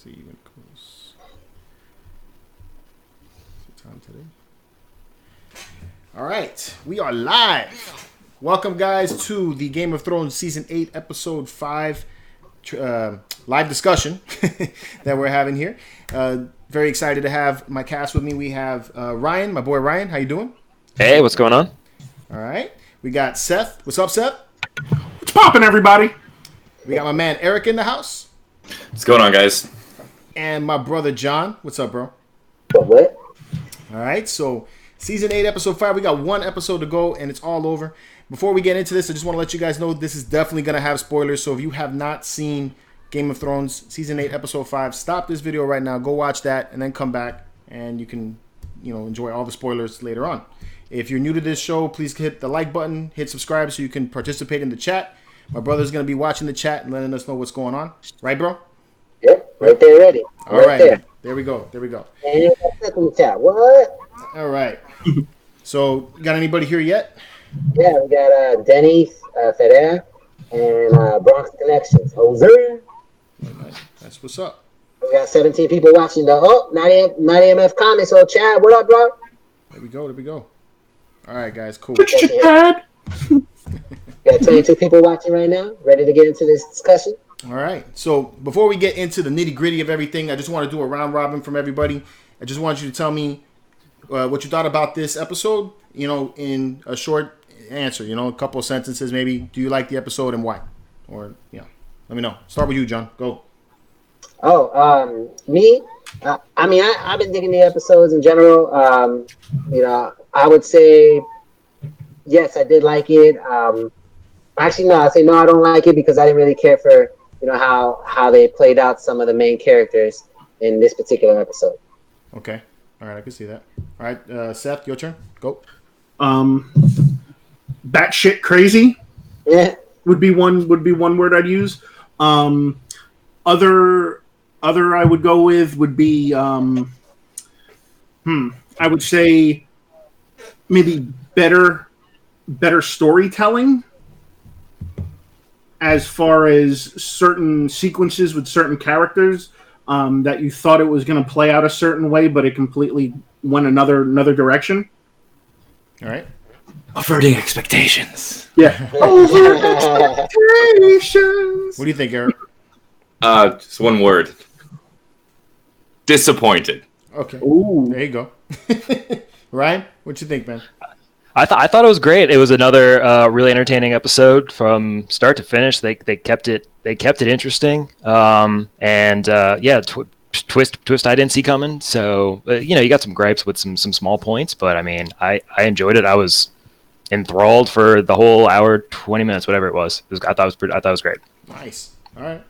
see when it goes. What's the time today? All right, we are live. Welcome, guys, to the Game of Thrones Season 8, Episode 5 live discussion that we're having here. Very excited to have my cast with me. We have Ryan, my boy Ryan. How you doing? Hey, what's going on? All right. We got Seth. What's up, Seth? What's poppin', everybody? We got my man Eric in the house. What's going on, guys? And my brother John. What's up, bro? What? All right. So, Season 8, Episode 5. We got one episode to go, and it's all over. Before we get into this, I just want to let you guys know this is definitely going to have spoilers. So, if you have not seen Game of Thrones Season 8, Episode 5, stop this video right now. Go watch that, and then come back, and you can, enjoy all the spoilers later on. If you're new to this show, please hit the like button, hit subscribe so you can participate in the chat. My brother's going to be watching the chat and letting us know what's going on. Right, bro? Yep, right there, ready. All right. There we go. And you got in the chat. What? All right. So, got anybody here yet? Yeah, we got Denny, Ferrer, and Bronx Connections. Jose. That's what's up. We got 17 people watching. Not AMF comments. So, Chad, what up, bro? There we go. All right, guys, cool. Got 22 people watching right now, ready to get into this discussion. All right. So before we get into the nitty gritty of everything, I just want to do a round robin from everybody. I just want you to tell me what you thought about this episode. In a short answer. A couple of sentences, maybe. Do you like the episode and why? Or let me know. Start with you, John. Go. Me. I've been digging the episodes in general. I would say yes, I did like it. Actually, no, I say no, I don't like it because I didn't really care for how they played out some of the main characters in this particular episode. Okay, all right, I can see that. All right, Seth, your turn. Go. Batshit crazy. Yeah, would be one word I'd use. Other I would go with would be I would say maybe better storytelling as far as certain sequences with certain characters that you thought it was going to play out a certain way, but it completely went another direction. All right. Averting expectations. Yeah. Expectations. What do you think, Eric? Just one word. Disappointed. Okay. Ooh. There you go. Ryan, what you think, man? I thought it was great. It was another really entertaining episode from start to finish. They kept it interesting. Twist I didn't see coming. So you got some gripes with some small points, but I mean I enjoyed it. I was enthralled for the whole hour 20 minutes, whatever it was. I thought it was great. Nice. All right.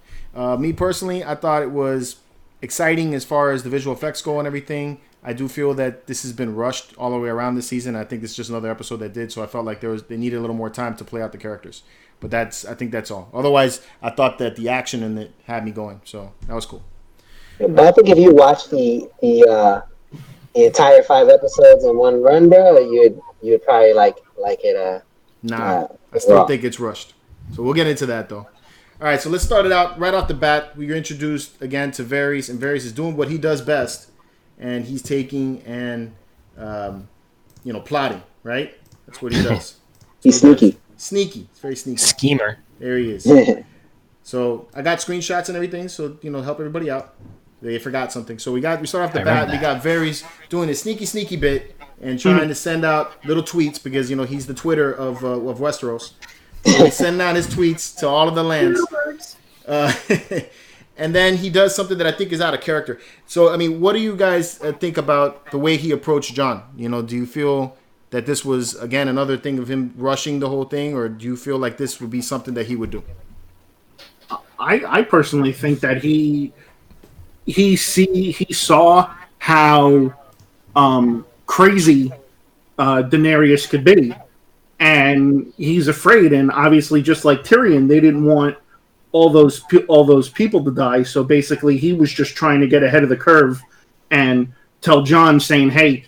Me personally, I thought it was exciting as far as the visual effects go and everything. I do feel that this has been rushed all the way around this season. I think this is just another episode that did, so I felt like they needed a little more time to play out the characters. But I think that's all. Otherwise, I thought that the action in it had me going, so that was cool. but I think if you watch the entire 5 episodes in one run, bro, you'd probably like it. Nah, I still think it's rushed. So we'll get into that though. All right, so let's start it out right off the bat. We are introduced again to Varys, and Varys is doing what he does best. And he's taking and, plotting, right? That's what he does. He's sneaky. Sneaky. It's very sneaky. Schemer. There he is. So I got screenshots and everything, so, help everybody out. They forgot something. So we start off the bat. We got Varys doing a sneaky bit and trying to send out little tweets because, he's the Twitter of Westeros. So he's sending out his tweets to all of the lands. And then he does something that I think is out of character. So, I mean, what do you guys think about the way he approached Jon? Do you feel that this was, again, another thing of him rushing the whole thing? Or do you feel like this would be something that he would do? I personally think that he saw how crazy Daenerys could be. And he's afraid. And obviously, just like Tyrion, they didn't want all those people to die. So basically, he was just trying to get ahead of the curve and tell Jon, saying, "Hey,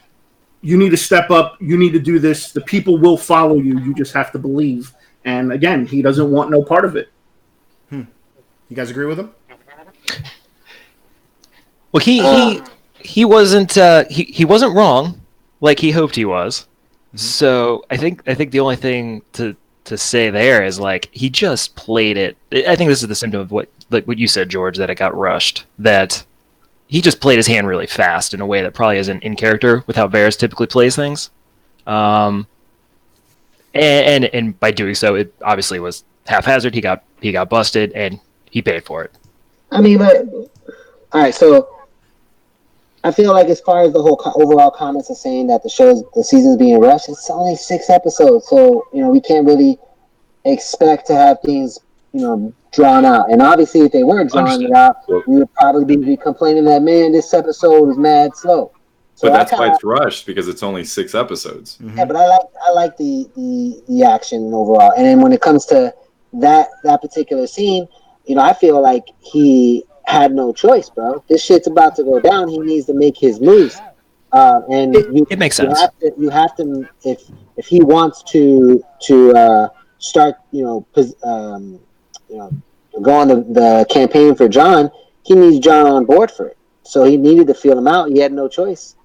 you need to step up. You need to do this. The people will follow you. You just have to believe." And again, he doesn't want no part of it. You guys agree with him? Well, he wasn't he wasn't wrong, like he hoped he was. So I think the only thing to say there is like he just played it. I think this is the symptom of what you said, George, that it got rushed. That he just played his hand really fast in a way that probably isn't in character with how Varys typically plays things. And by doing so, it obviously was haphazard. He got busted, and he paid for it. I mean, but all right. So I feel like as far as the whole overall comments are saying that the season's being rushed, it's only 6 episodes, so we can't really expect to have things drawn out. And obviously, if they were drawn out, we would probably be complaining that, man, this episode was mad slow. So but that's why it's rushed, because it's only 6 episodes. Mm-hmm. Yeah, but I like the action overall. And then when it comes to that particular scene, I feel like he had no choice, bro. This shit's about to go down. He needs to make his moves. And it makes sense. You have to if he wants to start go on the campaign for Jon, he needs Jon on board for it. So he needed to feel him out. He had no choice.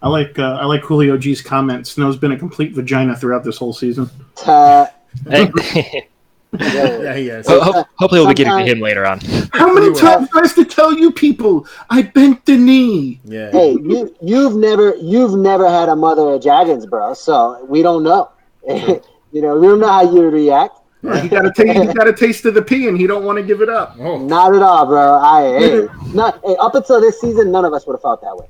I like Julio G's comment. Snow's been a complete vagina throughout this whole season. Yeah, he is. Hopefully, we'll be getting to him later on. How many times do I have to tell you people I bent the knee? Yeah. Hey, you've never had a mother of dragons, bro. So we don't know. We don't know how you react. He got a taste of the pee, and he don't want to give it up. Oh. Not at all, bro. Up until this season, none of us would have felt that way.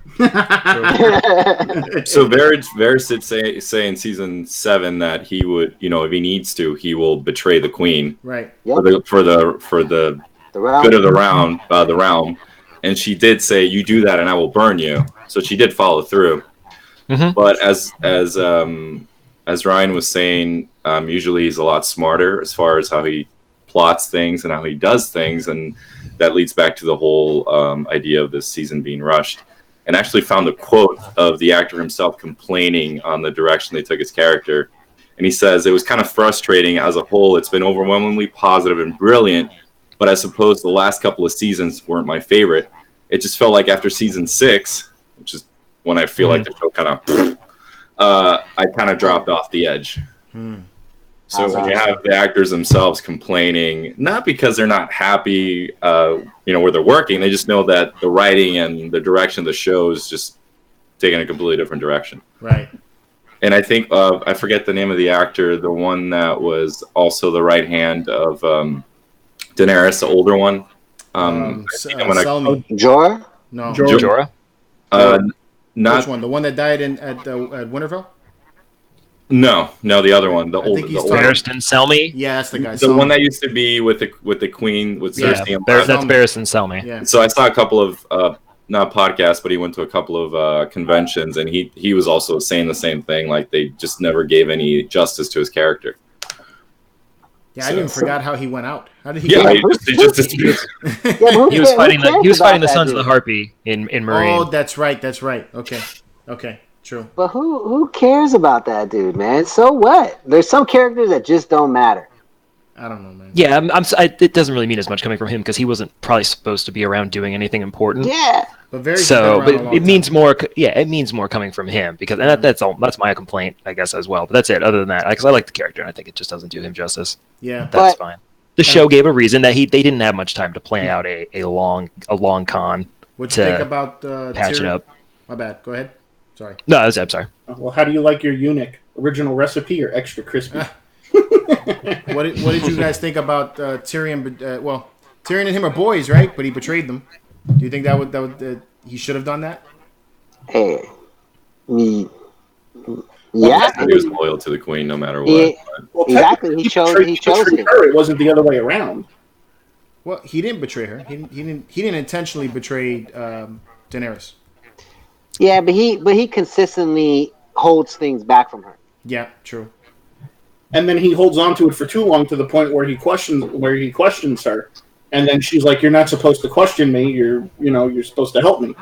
So Varys did say in season 7 that he would, if he needs to, he will betray the queen, right? Yep. For the good of the realm, and she did say, "You do that, and I will burn you." So she did follow through. Mm-hmm. But as Ryan was saying, usually he's a lot smarter as far as how he plots things and how he does things, and that leads back to the whole idea of this season being rushed. And actually found a quote of the actor himself complaining on the direction they took his character. And he says, "It was kind of frustrating as a whole. It's been overwhelmingly positive and brilliant, but I suppose the last couple of seasons weren't my favorite. It just felt like after season 6, which is when I feel like the show kind of... I kind of dropped off the edge." So when you have the actors themselves complaining, not because they're not happy, where they're working, they just know that the writing and the direction of the show is just taking a completely different direction. Right. And I think, I forget the name of the actor, the one that was also the right hand of Daenerys, the older one. Selmy. Jorah? No. Jorah? Not which one? The one that died at Winterfell? No, the other one. The I think older, he's the older. Barristan Selmy? Yeah, that's the guy. The one that used to be with the queen, with Yeah, Cersei. That's Barristan Selmy. Yeah. So I saw a couple of not podcasts, but he went to a couple of conventions, and he was also saying the same thing. Like they just never gave any justice to his character. Yeah, I even forgot how he went out. How did he? Yeah, go out? he just disappeared. He was fighting the Sons of the Harpy in Marine. Oh, that's right. Okay, true. But who cares about that dude, man? So what? There's some characters that just don't matter. I don't know, man. Yeah, it doesn't really mean as much coming from him because he wasn't probably supposed to be around doing anything important. Yeah. But very it means more. Yeah, it means more coming from him because that's all. That's my complaint, I guess, as well. But that's it. Other than that, because I like the character, and I think it just doesn't do him justice. Yeah, that's fine. The show gave a reason that they didn't have much time to plan out a long con. What you think about patch it up? My bad. Go ahead. Sorry. No, I'm sorry. Well, how do you like your eunuch? Original recipe or extra crispy? What did you guys think about Tyrion? Tyrion and him are boys, right? But he betrayed them. Do you think that would he should have done that? Hey, yeah. He was loyal to the queen no matter what. Exactly. He chose it. It wasn't the other way around. Well, he didn't betray her. He didn't intentionally betray Daenerys. Yeah, but he consistently holds things back from her. Yeah, true. And then he holds on to it for too long to the point where he questions her, and then she's like, "You're not supposed to question me. You're supposed to help me."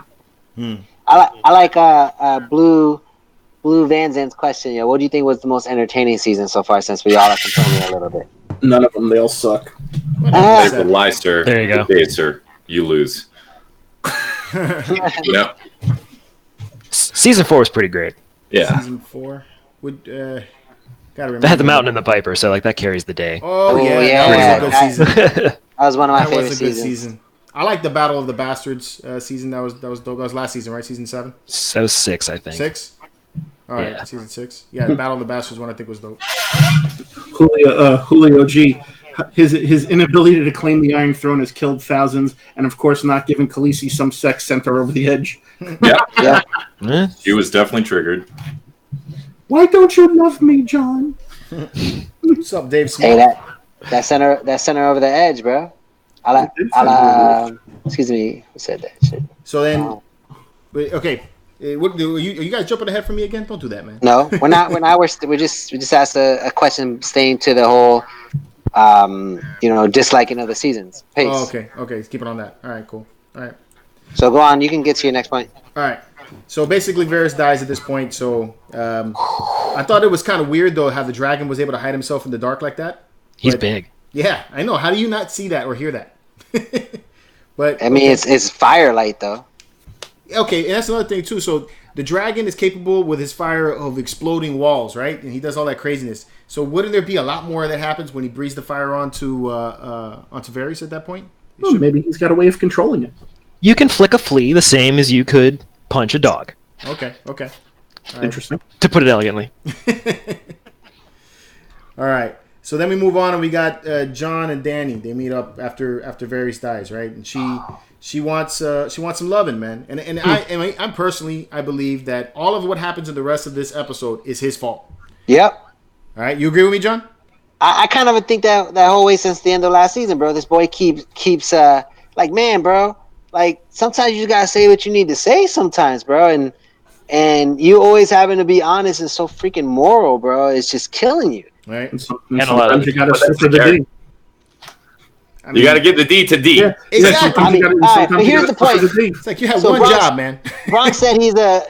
I like Blue Van Zandt's question. Yeah, what do you think was the most entertaining season so far? Since we all are complaining a little bit. None of them. They all suck. Lie, sir. There you go. Hey, sir, you lose. Yeah. Season 4 was pretty great. Yeah. Season 4 would gotta remember. They had the Mountain and the Viper, so like that carries the day. Oh, Oh, yeah, yeah, that was a good season. That was one of my That favorite was a good seasons. season. I like the Battle of the Bastards season. That was dope. That was last season, right? Season 7? So 6, I think. 6? All right, Yeah. season 6. Yeah, the Battle of the Bastards one I think was dope. Julio G. His inability to claim the Iron Throne has killed thousands, and of course, not giving Khaleesi some sex sent her over the edge. Yeah. Yeah. Eh? She was definitely triggered. Why don't you love me, John? What's up, Dave Hey, Smith? that center over the edge, bro. Excuse me, who said that shit? So then, wait, okay. What, are you guys jumping ahead from me again? Don't do that, man. No, we're not. We just asked a question staying to the whole, disliking of the seasons. Pace. Oh, okay. Let's keep it on that. All right, cool. All right. So go on. You can get to your next point. All right. So basically, Varys dies at this point. So I thought it was kind of weird, though, how the dragon was able to hide himself in the dark like that. He's But- big. Yeah, I know. How do you not see that or hear that? But I mean, it's firelight though. okay, and that's another thing too. So the dragon is capable with his fire of exploding walls, right? And he does all that craziness. So wouldn't there be a lot more that happens when he breathes the fire onto Varys at that point? Oh, maybe he's got a way of controlling it. You can flick a flea the same as you could punch a dog, Okay. All right. Interesting. to put it elegantly. All right. So then we move on, and we got Jon and Dany. They meet up after Varys dies, right? And she wants some loving, man. And I personally believe that all of what happens in the rest of this episode is his fault. Yep. All right, you agree with me, John? I kind of think that whole way since the end of last season, bro. This boy keeps like, man, bro. Like sometimes you just gotta say what you need to say sometimes, bro. And you always having to be honest and so freaking moral, bro. It's just killing you. Right. And And a lot of- sometimes you got to But that's suffer the fair. D. I mean, You got to give the D to D. Yeah, Exactly. sometimes you gotta- all right, sometimes but you here's gotta the point. suffer the D. It's like you have So one Bronx- job, man. Bronx said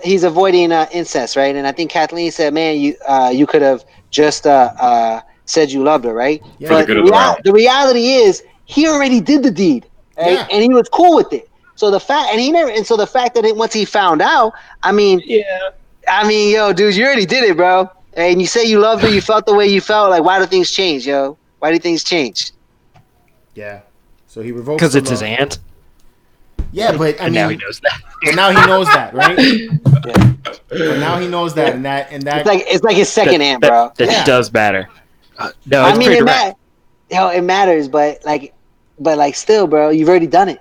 he's avoiding incest, right? And I think Kathleen said, man, you could have just said you loved her, right? Yeah. For the But good of the realm. the reality is he already did the deed, right? Yeah. And he was cool with it. So the fact that once he found out, I mean, yo, dude, you already did it, bro. And you say you loved her, you felt the way you felt. Like, why do things change, yo? Why do things change? Yeah. So he revokes Because the it's his law. aunt, Yeah, but I and mean, now he knows that. but now he knows that, right? But now he knows that, and that It's like his second aunt, bro. That Yeah. does matter. No, I it's mean, pretty it direct. it matters, but still, bro, you've already done it.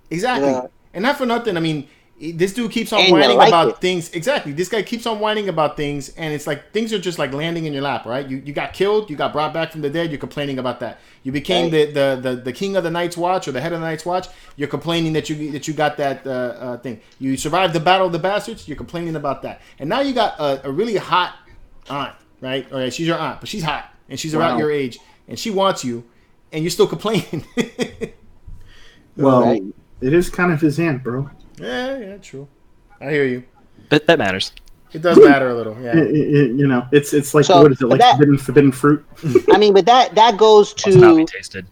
exactly. Yeah. And not for nothing. I mean, this dude keeps on And you whining like about it. things. Exactly. This guy keeps on whining about things, and it's like things are just like landing in your lap, right? You got killed, you got brought back from the dead, you're complaining about that. You became the king of the Night's Watch or the head of the Night's Watch, you're complaining that you got that thing. You survived the Battle of the Bastards, you're complaining about that. And now you got a really hot aunt, right? Or she's your aunt, but she's hot and she's around Wow. your age and she wants you, and you're still complaining. Well, Right. it is kind of his aunt, bro. Yeah, true. I hear you. But that matters. It does matter a little, yeah. It's like So, what is it but like that- forbidden fruit? I mean, but that goes Must not be to tasted.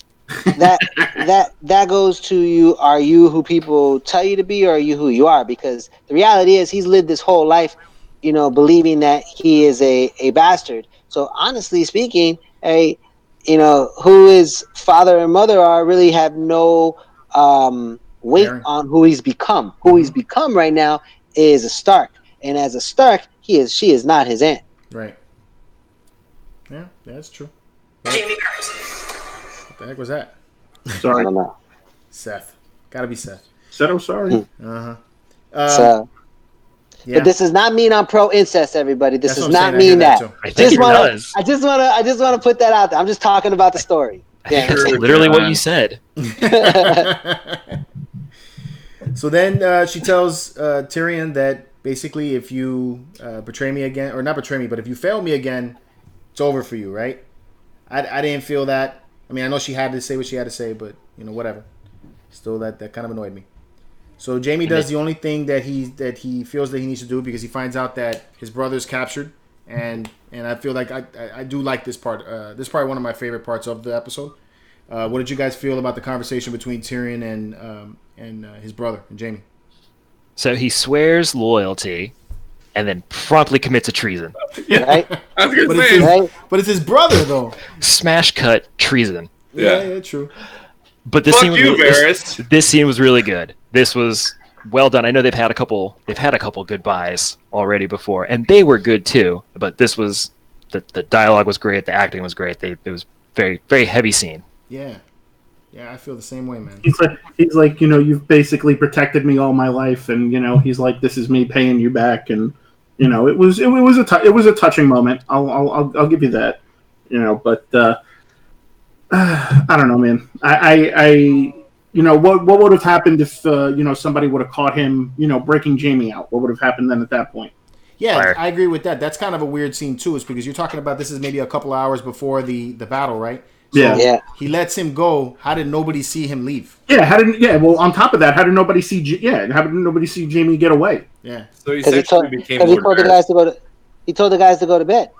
that goes to you. Are you who people tell you to be, or are you who you are? Because the reality is, he's lived this whole life, believing that he is a bastard. So honestly speaking, who his father and mother are really have no weight Aaron. on who he's become. Who he's become right now is a Stark, and as a Stark, she is not his aunt. Right. Yeah, that's true. What the heck was that? I Sorry, don't know. Seth. Gotta be Seth. said I'm sorry. Uh-huh. So, Yeah. but this does not mean I'm pro incest, everybody. This That's does what I'm not saying. I hear mean that. too. I think it does. I just want to put that out there. I'm just talking about the story. I think Yeah. that's literally what you said. So then she tells Tyrion that basically if you betray me again, or not betray me, but if you fail me again, it's over for you, right? I didn't feel that. I mean, I know she had to say what she had to say, but, whatever. Still, that kind of annoyed me. So Jaime does the only thing that he feels that he needs to do because he finds out that his brother's captured, and I feel like I do like this part. This is probably one of my favorite parts of the episode. What did you guys feel about the conversation between Tyrion and his brother and Jaime? So he swears loyalty, and then promptly commits a treason. Right? I was gonna But say. it's, Right? but it's his brother though. Smash cut treason. Yeah. True. But this Fuck scene was you, this, Varys. this scene was really good. This was well done. I know they've had a couple goodbyes already before, and they were good too. But this was the dialogue was great, the acting was great. It was very, very heavy scene. Yeah. Yeah, I feel the same way, man. He's like, you've basically protected me all my life, and he's like, this is me paying you back, and it was a touching moment. I'll give you that, but I don't know, man. I what would have happened if somebody would have caught him, breaking Jaime out? What would have happened then at that point? Yeah, Fire. I agree with that. That's kind of a weird scene too, is because you're talking about this is maybe a couple hours before the battle, right? So Yeah. he lets him go. How did nobody see him leave? Yeah. Well, on top of that, how did nobody see? How did nobody see Jaime get away? Yeah. So he Because essentially became he Lord told the Varys. guys to go to. He told the guys to go to bed.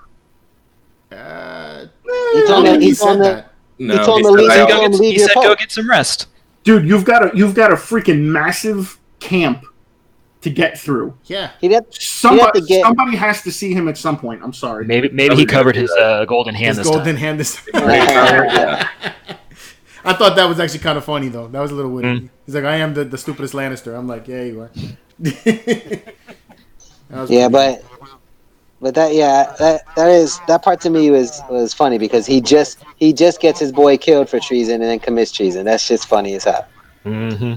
He told I don't me- think he he told said me- that. No, He told he him to said, leave- "I he don't- told him to leave He your said, phone. "Go get some rest." Dude, you've got a freaking massive camp to get through. Yeah. He did. Somebody, to get- somebody has to see him at some point. I'm sorry. Maybe Nobody's he gonna covered do his that. golden hand His this golden time. hand this Yeah. I thought that was actually kind of funny though. That was a little witty. Mm. He's like, I am the stupidest Lannister. I'm like, yeah, you are. That was Yeah, pretty but that part to me was funny because he just gets his boy killed for treason and then commits treason. That's just funny as hell. Mm-hmm.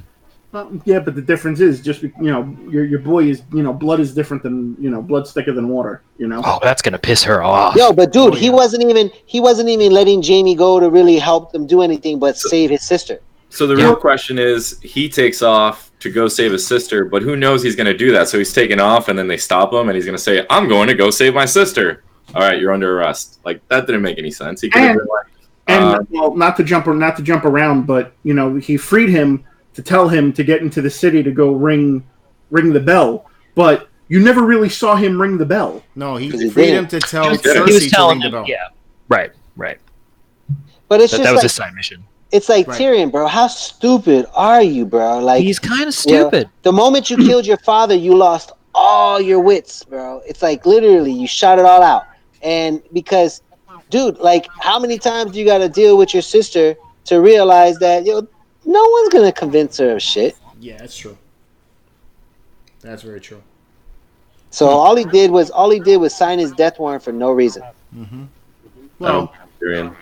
Yeah, but the difference is just your boy is blood is different than blood's thicker than water. Oh, that's gonna piss her off. Yo, but dude, Oh, yeah. he wasn't even letting Jaime go to really help them do anything but save his sister. So the real question is, he takes off to go save his sister, but who knows he's going to do that? So he's taking off, and then they stop him, and he's going to say, "I'm going to go save my sister." All right, you're under arrest. Like, that didn't make any sense. He could have been like, And well, not to jump around, but he freed him to tell him to get into the city to go ring the bell. But you never really saw him ring the bell. No, he 'Cause he freed didn't. him to tell He Cersei He was to telling ring the him, bell. yeah, right. But it's That just was like his side mission. it's like Right. Tyrion, bro. How stupid are you, bro? Like He's kind of you know, stupid. the moment you killed your father, you lost all your wits, bro. It's like literally you shot it all out. And because, dude, like how many times do you got to deal with your sister to realize that no one's gonna convince her of shit. Yeah, that's true. That's very true. So all he did was sign his death warrant for no reason. Well, Tyrion.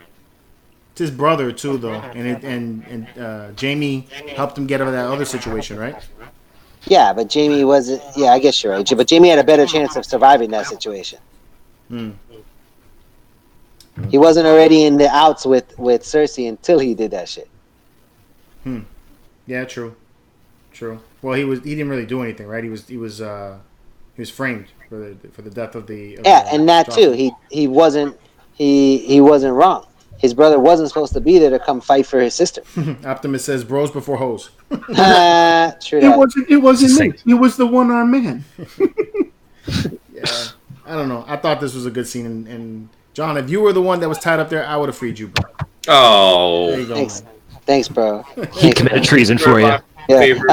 it's his brother too, though, and Jaime helped him get out of that other situation, right? Yeah, but Jaime wasn't. Yeah, I guess you're right. But Jaime had a better chance of surviving that situation. He wasn't already in the outs with Cersei until he did that shit. Yeah, true. Well, he didn't really do anything, right? He was framed for the death of the. Yeah, and that too. He wasn't wrong. His brother wasn't supposed to be there to come fight for his sister. Optimus says, "Bros before hoes." True It that. wasn't me. He was the one-armed man. Yeah, I don't know. I thought this was a good scene, and John, if you were the one that was tied up there, I would have freed you, bro. There Oh. you go. Thanks, bro. He committed treason for you. Yeah, Favorite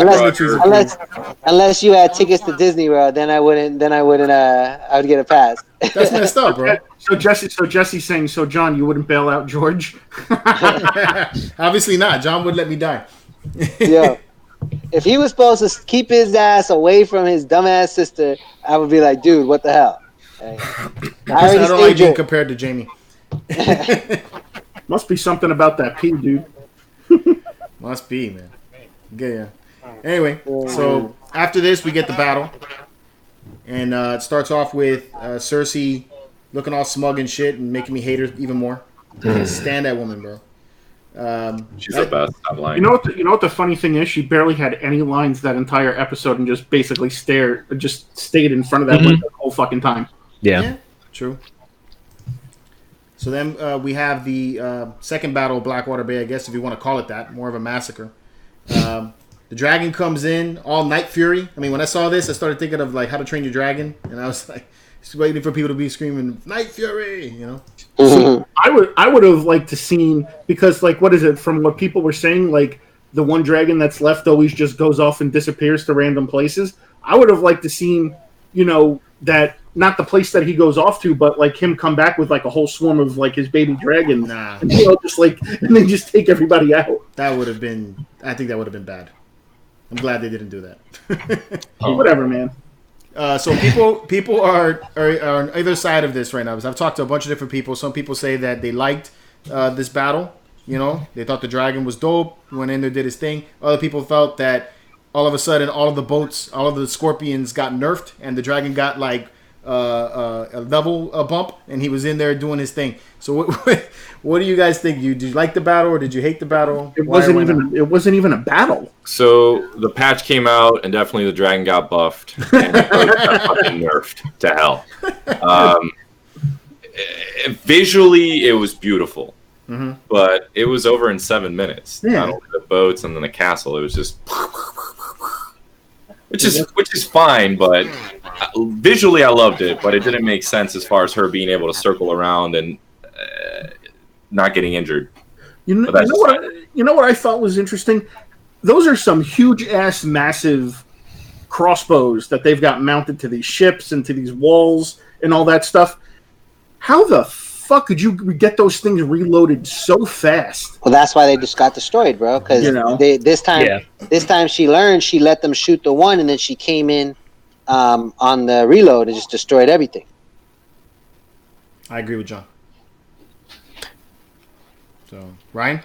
unless you had tickets to Disney World, then I wouldn't. I would get a pass. That's messed up, bro. So Jesse's saying, so John, you wouldn't bail out George? Obviously not. John would let me die. Yo, if he was supposed to keep his ass away from his dumbass sister, I would be like, dude, what the hell? Hey, I don't like being compared to Jaime. Must be something about that pee, dude. Must be, man. Yeah. Anyway, so after this, we get the battle. And it starts off with Cersei looking all smug and shit and making me hate her even more. I can't stand that woman, bro. She's the best. Stop lying. You know what the funny thing is? She barely had any lines that entire episode and just basically stayed in front of that window the whole fucking time. Yeah. True. So then we have the second battle of Blackwater Bay, I guess, if you want to call it that. More of a massacre. The dragon comes in, all Night Fury. I mean, when I saw this, I started thinking of like How to Train Your Dragon, and I was like, just waiting for people to be screaming Night Fury, you know. See, I would have liked to seen, because like, what is it, from what people were saying, like the one dragon that's left always just goes off and disappears to random places. I would have liked to seen, that not the place that he goes off to, but like him come back with like a whole swarm of like his baby dragons. Nah. And, and then just take everybody out. That would have been. I think that would have been bad. I'm glad they didn't do that. Whatever, man. So people are on either side of this right now. Because I've talked to a bunch of different people. Some people say that they liked this battle. They thought the dragon was dope. Went in there, did his thing. Other people felt that all of a sudden, all of the boats, all of the scorpions got nerfed, and the dragon got like a level bump, and he was in there doing his thing. So what do you guys think? Did you like the battle, or did you hate the battle? It wasn't even a battle. So the patch came out, and definitely the dragon got buffed and the boat got fucking nerfed to hell. Visually, it was beautiful. Mm-hmm. But it was over in 7 minutes. Yeah. Not only the boats and then the castle. It was just, which is fine. But visually, I loved it. But it didn't make sense as far as her being able to circle around and not getting injured. You know what I thought was interesting? Those are some huge ass, massive crossbows that they've got mounted to these ships and to these walls and all that stuff. How the fuck could you get those things reloaded so fast? Well, that's why they just got destroyed, bro. Because this time she learned, she let them shoot the one, and then she came in on the reload and just destroyed everything. I agree with John. So Ryan,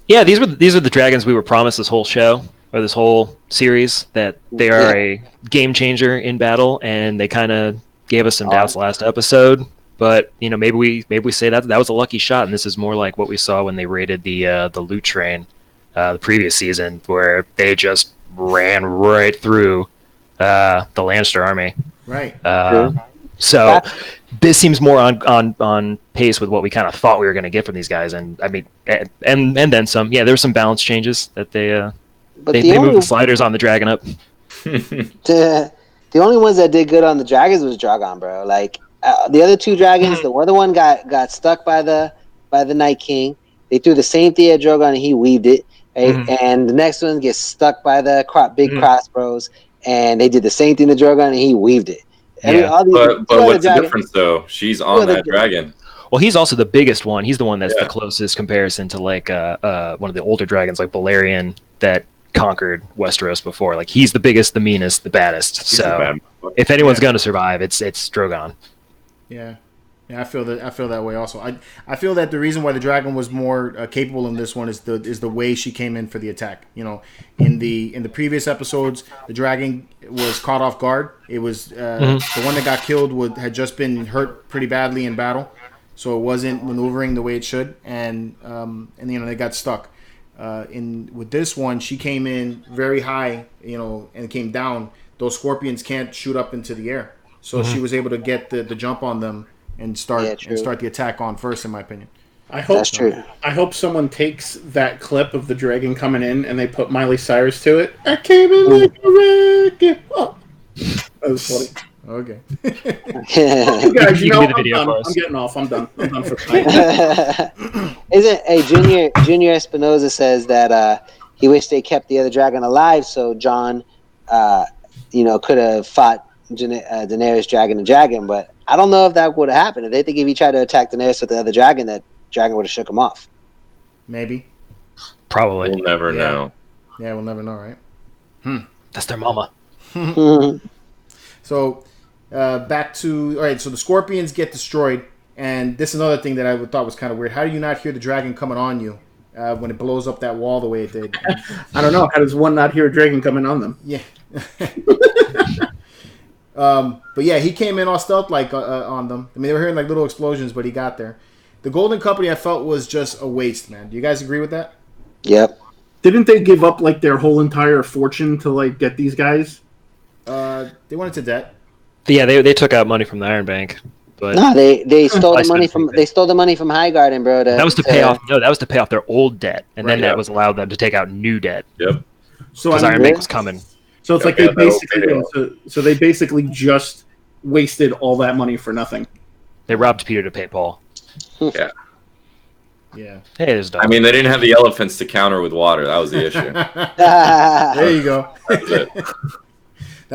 yeah, these were the dragons we were promised this whole show or this whole series, that they are a game changer in battle, and they kind of gave us some doubts last episode. But maybe we say that was a lucky shot, and this is more like what we saw when they raided the loot train the previous season, where they just ran right through the Lannister army. right? So this seems more on pace with what we kind of thought we were going to get from these guys, and I mean, and then some. Yeah, there were some balance changes that they moved the sliders on the dragon up. The only ones that did good on the dragons was Drogon, bro. Like. The other two dragons, the other one got stuck by the Night King. They threw the same thing at Drogon, and he weaved it. Right? Mm-hmm. And the next one gets stuck by the big crossbows, and they did the same thing to Drogon, and he weaved it. Yeah. But what's the difference, though? She's on that dragon. Well, he's also the biggest one. He's the one that's the closest comparison to like one of the older dragons, like Valerian, that conquered Westeros before. Like, he's the biggest, the meanest, the baddest. So if anyone's going to survive, it's Drogon. Yeah, I feel that way also. I feel that the reason why the dragon was more capable in this one is the way she came in for the attack. In the previous episodes, the dragon was caught off guard. It was the one that got killed had just been hurt pretty badly in battle, so it wasn't maneuvering the way it should, and they got stuck. With this one, she came in very high, and came down. Those scorpions can't shoot up into the air. So she was able to get the jump on them and start the attack on first, in my opinion. That's true. I hope someone takes that clip of the dragon coming in and they put Miley Cyrus to it. I came in like a wrecking ball. That was funny. Okay. You guys, I'm getting off. I'm done. I'm done for tonight. Junior Espinoza says that he wished they kept the other dragon alive, so Jon, could have fought Daenerys, dragon, but I don't know if that would have happened. They think if he tried to attack Daenerys with the other dragon, that dragon would have shook him off. Maybe. Probably. We'll never know. Yeah, we'll never know, right? That's their mama. So, back to... All right, so the scorpions get destroyed, and this is another thing that I thought was kind of weird. How do you not hear the dragon coming on you when it blows up that wall the way it did? I don't know. How does one not hear a dragon coming on them? Yeah. But yeah, he came in all stealth on them. I mean, they were hearing like little explosions, but he got there. The Golden Company, I felt, was just a waste, man. Do you guys agree with that? Yep. Didn't they give up like their whole entire fortune to like get these guys? They went into debt. Yeah, they took out money from the Iron Bank. But no, they stole the money from Highgarden, bro. That was to pay off. No, that was to pay off their old debt, and then that was allowed them to take out new debt. Yep. So because Iron Bank was coming. So it's they basically just wasted all that money for nothing. They robbed Peter to pay Paul. Yeah. Yeah. Hey, there's dog. I mean, they didn't have the elephants to counter with water. That was the issue. There you go. That's it.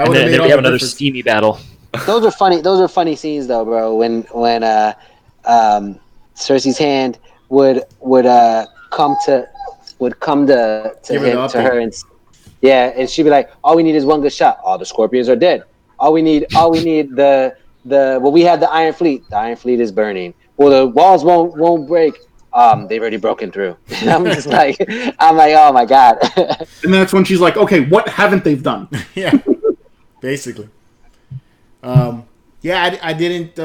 And then we have another steamy battle. Those are funny. Those are funny scenes, though, bro. When Cersei's hand would come to her, and yeah, and she'd be like, "All we need is one good shot. All the scorpions are dead. All we need the we have the Iron Fleet. The Iron Fleet is burning. Well, the walls won't break. They've already broken through." I'm like, oh my god. And that's when she's like, "Okay, what haven't they done?" Yeah, basically. Yeah, I didn't.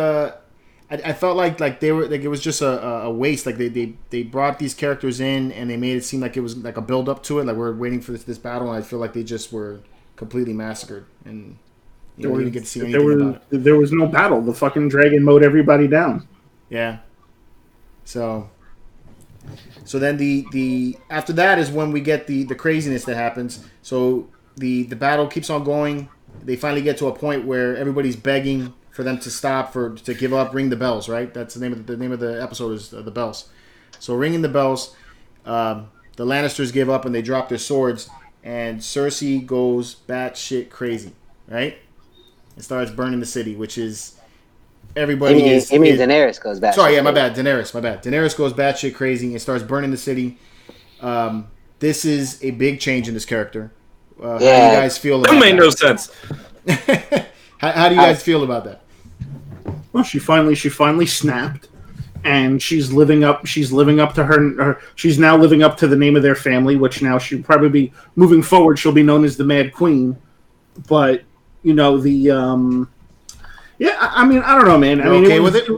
I felt like they were like it was just a waste. Like they brought these characters in and they made it seem like it was like a build up to it. Like we're waiting for this battle, and I feel like they just were completely massired, and we didn't get to see anything about it. There was no battle. The fucking dragon mowed everybody down. Yeah. So then the after that is when we get the craziness that happens. So the battle keeps on going. They finally get to a point where everybody's begging for them to stop, to give up, ring the bells, right? That's the name of the episode is the bells. So ringing the bells, the Lannisters give up and they drop their swords, and Cersei goes batshit crazy, right? And starts burning the city, which is everybody It means Daenerys goes batshit. Sorry, yeah, my bad. Daenerys goes batshit crazy and starts burning the city. This is a big change in this character. How do you guys feel about that? It made no sense. How do you guys feel about that? Well, she finally snapped, and she's living up to her. She's now living up to the name of their family, which now she'll probably be moving forward. She'll be known as the Mad Queen. But I mean, I don't know, man. You're okay with it?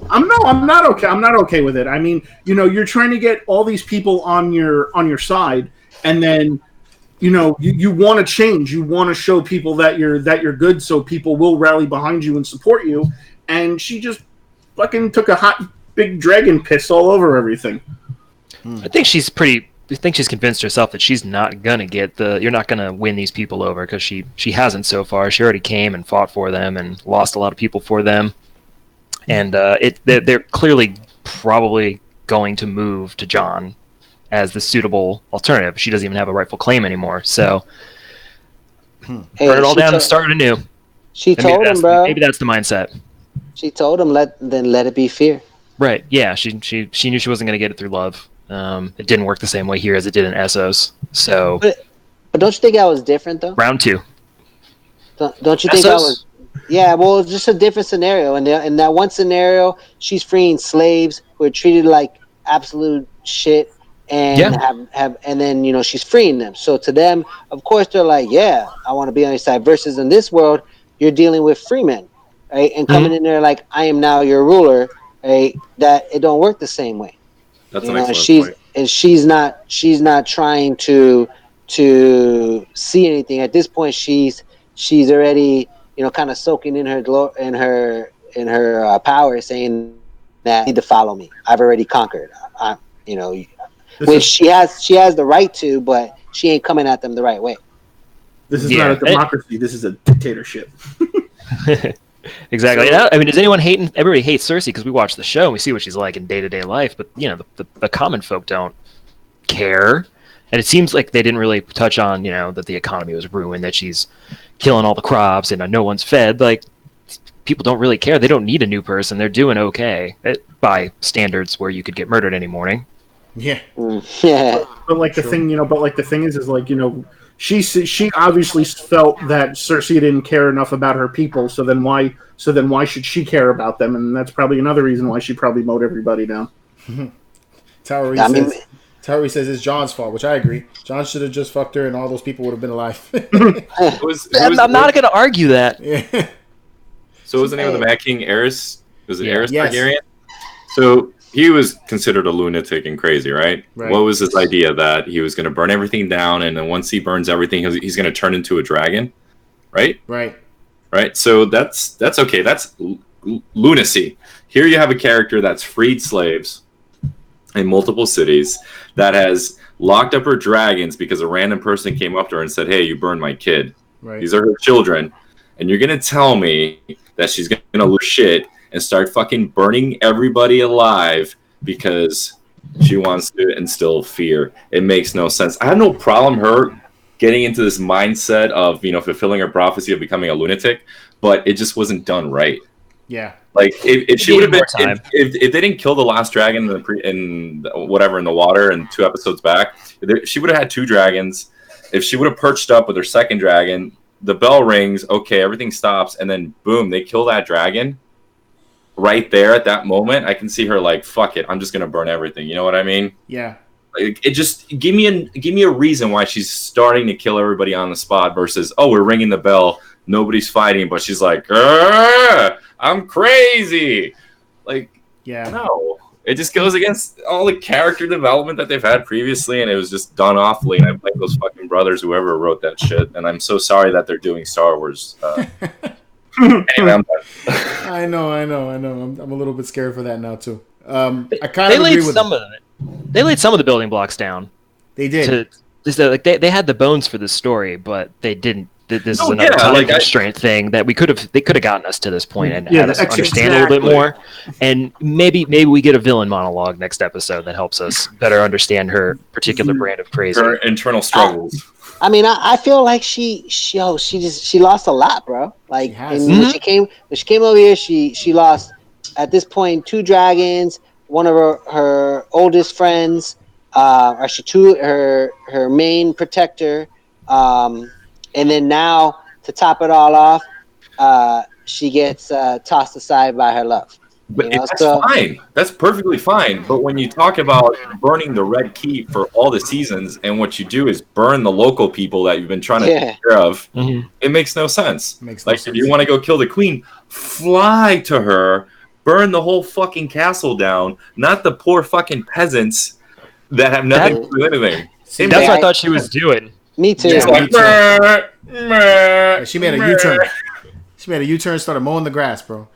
I'm not okay. I'm not okay with it. I mean, you're trying to get all these people on your side, and then you want to change. You want to show people that you're good, so people will rally behind you and support you. And she just fucking took a hot big dragon piss all over everything. I think she's convinced herself that she's not gonna you're not gonna win these people over, because she hasn't so far. She already came and fought for them and lost a lot of people for them. And they're clearly probably going to move to Jon as the suitable alternative. She doesn't even have a rightful claim anymore. So burn it all down and start anew. She told him, bro. Maybe that's the mindset. She told him, let it be fear. Right. Yeah. She knew she wasn't going to get it through love. It didn't work the same way here as it did in Essos. So. But don't you think that was different though? Round 2. Don't you think that was? Yeah. Well, it's just a different scenario. And in that one scenario, she's freeing slaves who are treated like absolute shit. And and then she's freeing them. So to them, of course, they're like, yeah, I want to be on your side. Versus in this world, you're dealing with free men, right? And coming in there like, I am now your ruler, right? That it don't work the same way. That's an excellent point. And she's not trying to see anything at this point. She's already kind of soaking in her power, saying that you need to follow me. I've already conquered. Which she has the right to, but she ain't coming at them the right way. This is not a democracy. This is a dictatorship. Exactly. I mean, does anyone hate? Everybody hates Cersei because we watch the show and we see what she's like in day-to-day life. But the common folk don't care, and it seems like they didn't really touch on that the economy was ruined, that she's killing all the crops and no one's fed. Like, people don't really care. They don't need a new person. They're doing okay by standards where you could get murdered any morning. Yeah. Yeah. But the thing is like, she obviously felt that Cersei didn't care enough about her people, so then why should she care about them? And that's probably another reason why she probably mowed everybody down. Tyree says it's Jon's fault, which I agree. Jon should have just fucked her and all those people would have been alive. I'm not going to argue that. Yeah. So what was the name of the Mad King? Aerys? Was it Aerys yes. Targaryen? So he was considered a lunatic and crazy, right? What was his idea? That he was going to burn everything down, and then once he burns everything, he's going to turn into a dragon, right? Right. So that's okay. That's lunacy. Here you have a character that's freed slaves in multiple cities, that has locked up her dragons because a random person came up to her and said, "Hey, you burned my kid. These are her children." And you're going to tell me that she's going to lose shit and start fucking burning everybody alive because she wants to instill fear. It makes no sense. I have no problem her getting into this mindset of, you know, fulfilling her prophecy of becoming a lunatic, but it just wasn't done right. Yeah. Like if she would have been, time. if they didn't kill the last dragon in the water and 2 episodes back, she would have had 2 dragons. If she would have perched up with her second dragon, the bell rings, okay, everything stops, and then boom, they kill that dragon. Right there at that moment, I can see her like, fuck it, I'm just gonna burn everything. You know what I mean? Yeah. Like, it just give me a reason why she's starting to kill everybody on the spot versus, oh, we're ringing the bell, nobody's fighting, but she's like, I'm crazy. Like, Yeah. no, it just goes against all the character development that they've had previously, and it was just done awfully. And I blame those fucking brothers, whoever wrote that shit. And I'm so sorry that they're doing Star Wars. Anyway, I'm done. I know. I'm a little bit scared for that now too. I kind They of laid agree with some of it. They laid some of the building blocks down. They did. Like they had the bones for this story, but they didn't. This is Oh, another yeah, time like constraint thing that they could have gotten us to this point and Yeah, had us understand a little bit more. And maybe we get a villain monologue next episode that helps us better understand her particular brand of crazy. Her internal struggles. I mean, I feel like she lost a lot, bro. Like, She has. and when she came over here, she lost at this point 2 dragons, one of her oldest friends, actually her main protector, and then now to top it all off, she gets tossed aside by her love. But You know, that's so- fine. That's perfectly fine. But when you talk about burning the Red Keep for all the seasons, and what you do is burn the local people that you've been trying to take care of, it makes no sense. Makes no Like, sense. if you want to go kill the queen, fly to her, burn the whole fucking castle down, not the poor fucking peasants that have nothing to do with anything. See, That's what I I- thought she was doing. Me too. Yeah. Like, She made a U-turn. She made a U-turn, started mowing the grass, bro.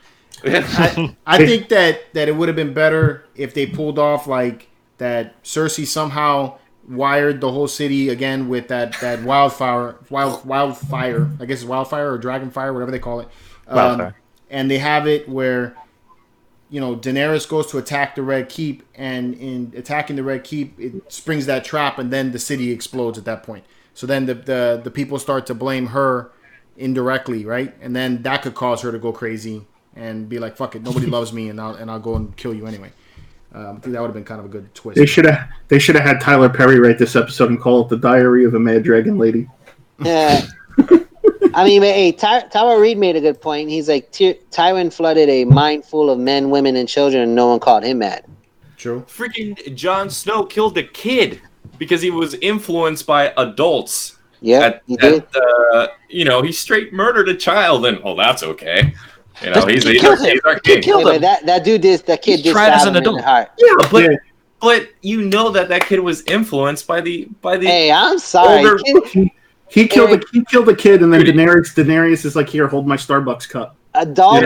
I think that it would have been better if they pulled off like that. Cersei somehow wired the whole city again with that wildfire. I guess it's wildfire or dragonfire, whatever they call it. Wildfire. And they have it where, you know, Daenerys goes to attack the Red Keep, and in attacking the Red Keep, it springs that trap, and then the city explodes at that point. So then the people start to blame her indirectly, right? And then that could cause her to go crazy and be like, "Fuck it, nobody loves me, and I'll go and kill you anyway." I think that would have been kind of a good twist. They should have had Tyler Perry write this episode and call it "The Diary of a Mad Dragon Lady." Yeah. I mean, hey, Tyler Reed made a good point. He's like, Tywin flooded a mine full of men, women, and children, and no one called him mad. True. freaking Jon Snow killed a kid because he was influenced by adults. Yeah, he did. He straight murdered a child, and that's okay. He's our He king. killed him. That kid did tried as stab an him in the adult. heart. Yeah, but that kid was influenced by the. Hey, I'm sorry. older- He killed the kid, and then Daenerys is like, "Here, hold my Starbucks cup." Adult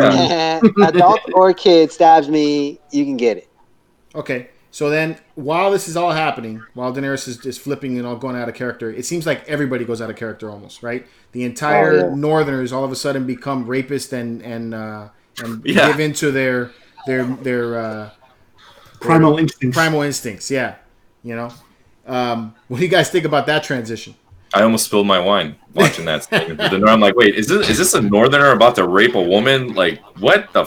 or kid stabs me, you can get it. Okay, so then while this is all happening, while Daenerys is flipping and all going out of character, it seems like everybody goes out of character almost, right? The entire Northerners all of a sudden become rapists and give into their Primal instincts. Primal instincts, yeah. What do you guys think about that transition? I almost spilled my wine watching that scene. But then I'm like, wait, is this a Northerner about to rape a woman? Like, what the?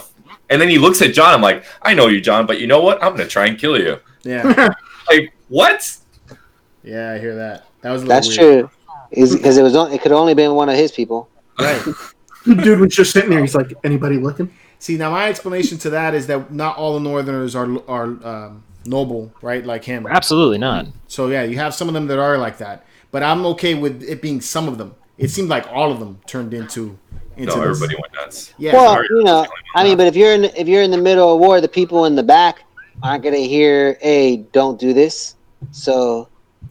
And then he looks at Jon. I'm like, I know you, Jon, but you know what? I'm gonna try and kill you. Yeah, Like, what? yeah, I hear that. That was a little That's weird. true. Because it could only been one of his people. Right. The dude was just sitting there. He's like, "Anybody looking?" See, now my explanation to that is that not all the Northerners are noble, right? Like him. Absolutely not. So yeah, you have some of them that are like that, but I'm okay with it being some of them. It seemed like all of them turned into No, this. everybody went nuts. Yeah. Well, but if you're in the middle of war, the people in the back aren't gonna hear, "Hey, don't do this." So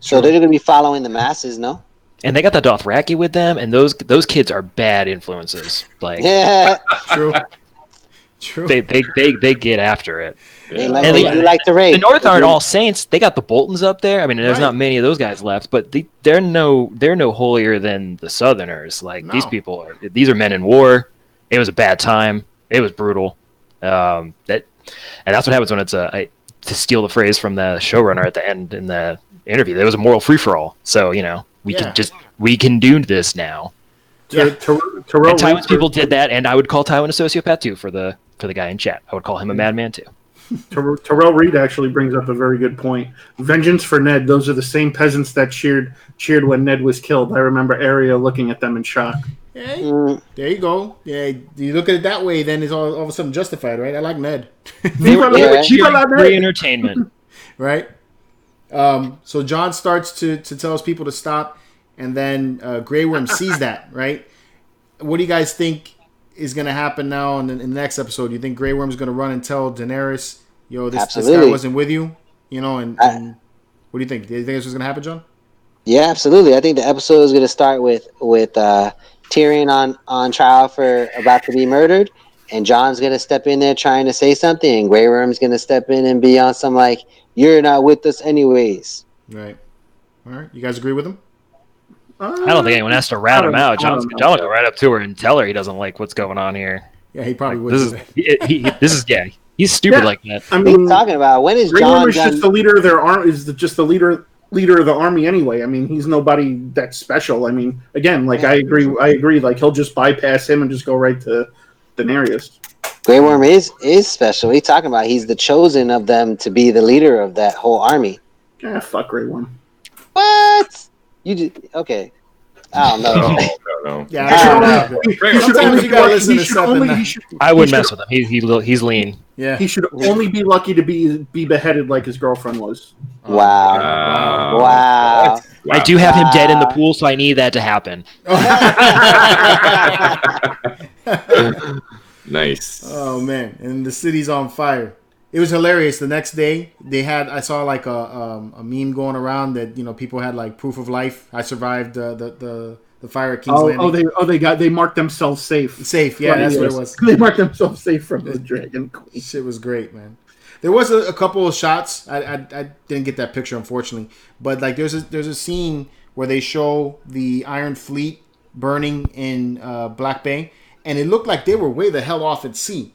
they're gonna be following the masses, no? And they got the Dothraki with them, and those kids are bad influences. Like Yeah, True. True. they get after it. they like, And they like to raid. The North aren't all saints. They got the Boltons up there. I mean, there's Right. not many of those guys left, but they're no holier than the Southerners. Like No. these are men in war. It was a bad time. It was brutal. And that's what happens when it's to steal the phrase from the showrunner at the end in the interview. There was a moral free for all. So we can do this now. And Tywin's people did that, and I would call Tywin a sociopath too for the guy in chat. I would call him a madman too. Terrell Reed actually brings up a very good point. Vengeance for Ned. Those are the same peasants that cheered when Ned was killed. I remember Arya looking at them in shock. Hey, there you go. Yeah, you look at it that way, then it's all of a sudden justified, right? I like Ned. They were free entertainment, right? So Jon starts to tell his people to stop, and then Grey Worm sees that, right? What do you guys think is going to happen now in the next episode? Do you think Grey Worm's going to run and tell Daenerys, this guy wasn't with you? And what do you think? Do you think this was going to happen, Jon? Yeah, absolutely. I think the episode is going to start with Tyrion on trial for about to be murdered, and Jon's going to step in there trying to say something, and Grey Worm's going to step in and be on some like, you're not with us anyways. Right. All right. You guys agree with him? I don't think anyone has to rat him out. John will go right up to her and tell her he doesn't like what's going on here. Yeah, he probably would. He's stupid like that. I mean, what are you talking about? When is Jon is just the leader of their army? Is just the leader of the army anyway? I mean, he's nobody that special. I mean, again, like I agree. Like he'll just bypass him and just go right to Daenerys. Grey Worm is special. What are you talking about? He's the chosen of them to be the leader of that whole army. Yeah, fuck Grey Worm. What? You did okay? I don't know. No. Yeah, sometimes you gotta listen to something. I wouldn't mess with him. He's lean. Yeah, he should only be lucky to be beheaded like his girlfriend was. Wow. I do have him dead in the pool, so I need that to happen. Nice. Oh man, and the city's on fire. It was hilarious. The next day, I saw like a meme going around that people had like proof of life. I survived the fire at King's Landing. They marked themselves safe. Safe, yeah, that's what it was. They marked themselves safe from the Dragon Queen. Shit was great, man. There was a couple of shots. I didn't get that picture, unfortunately. But like, there's a scene where they show the Iron Fleet burning in Black Bay, and it looked like they were way the hell off at sea,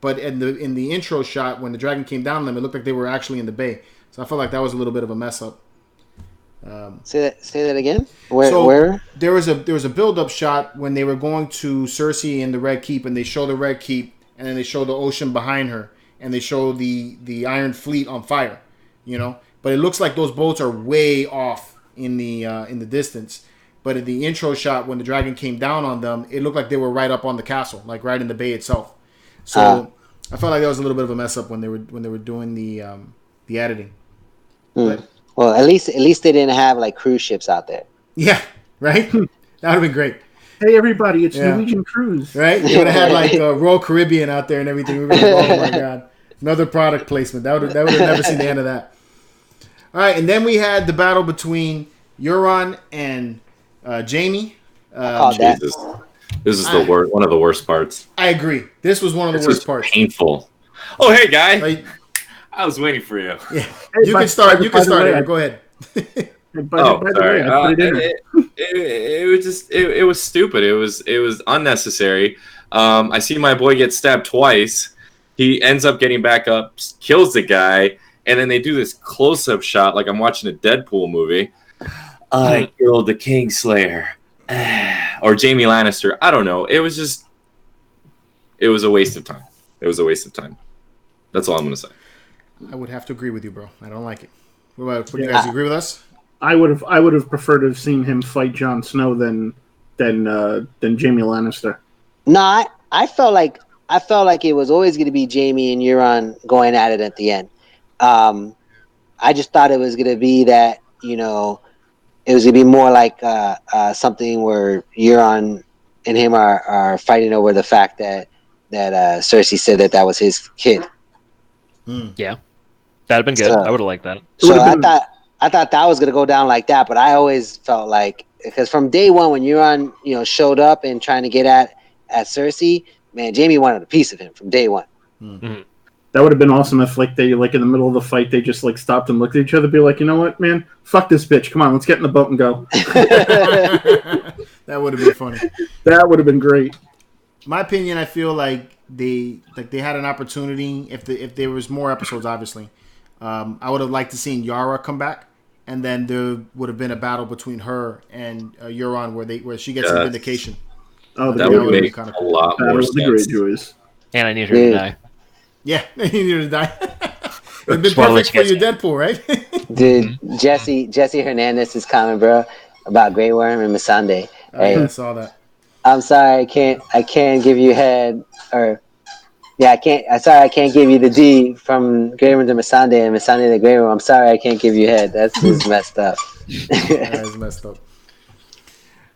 But in the intro shot, when the dragon came down on them, it looked like they were actually in the bay. So I felt like that was a little bit of a mess up. Say that again. Where? There was a build up shot when they were going to Cersei in the Red Keep, and they show the Red Keep, and then they show the ocean behind her, and they show the Iron Fleet on fire, But it looks like those boats are way off in the distance. But in the intro shot, when the dragon came down on them, it looked like they were right up on the castle, like right in the bay itself. So I felt like that was a little bit of a mess up when they were doing the editing. But, well, at least they didn't have like cruise ships out there. Yeah, right. That would have been great. Hey everybody, it's Norwegian Cruise. Right? They would have had like Royal Caribbean out there and everything. We were like, oh my god, another product placement. That would have never seen the end of that. All right, and then we had the battle between Euron and Jaime. Jesus. This is the worst. One of the worst parts. I agree. This was one of the worst parts. Painful. Oh, hey, guy. I was waiting for you. Yeah. You can start. You can start. Go ahead. Sorry. It was stupid. It was unnecessary. I see my boy get stabbed twice. He ends up getting back up, kills the guy, and then they do this close-up shot like I'm watching a Deadpool movie. I killed the Kingslayer. Or Jaime Lannister. I don't know. It was a waste of time. It was a waste of time. That's all I'm going to say. I would have to agree with you, bro. I don't like it. Would you guys agree with us? I would have preferred to have seen him fight Jon Snow than Jaime Lannister. No, I felt like it was always going to be Jaime and Euron going at it at the end. I just thought it was going to be that, it was going to be more like something where Euron and him are fighting over the fact that Cersei said that was his kid. Yeah, that'd have been good. So, I would have liked that. So I thought that was going to go down like that, but I always felt like, because from day one when Euron showed up and trying to get at Cersei, man, Jaime wanted a piece of him from day one. Mm-hmm. That would have been awesome if, like, they, like, in the middle of the fight, they just, like, stopped and looked at each other and be like, you know what, man? Fuck this bitch. Come on, let's get in the boat and go. That would have been funny. That would have been great. My opinion, I feel like they had an opportunity. If there was more episodes, obviously, I would have liked to seen Yara come back and then there would have been a battle between her and Euron where she gets some vindication. Oh, that would make a lot more sense. The Greyjoys. And I need her to die. Yeah, I need her to die. It'd been perfect for your Deadpool, right? Dude, Jesse Hernandez is coming, bro, about Grey Worm and Missandei. I saw that. I'm sorry, I can't give you head, or I can't give you the D from Grey Worm to Missandei and Missandei to Grey Worm. I'm sorry, I can't give you head. That's just messed up. That is messed up.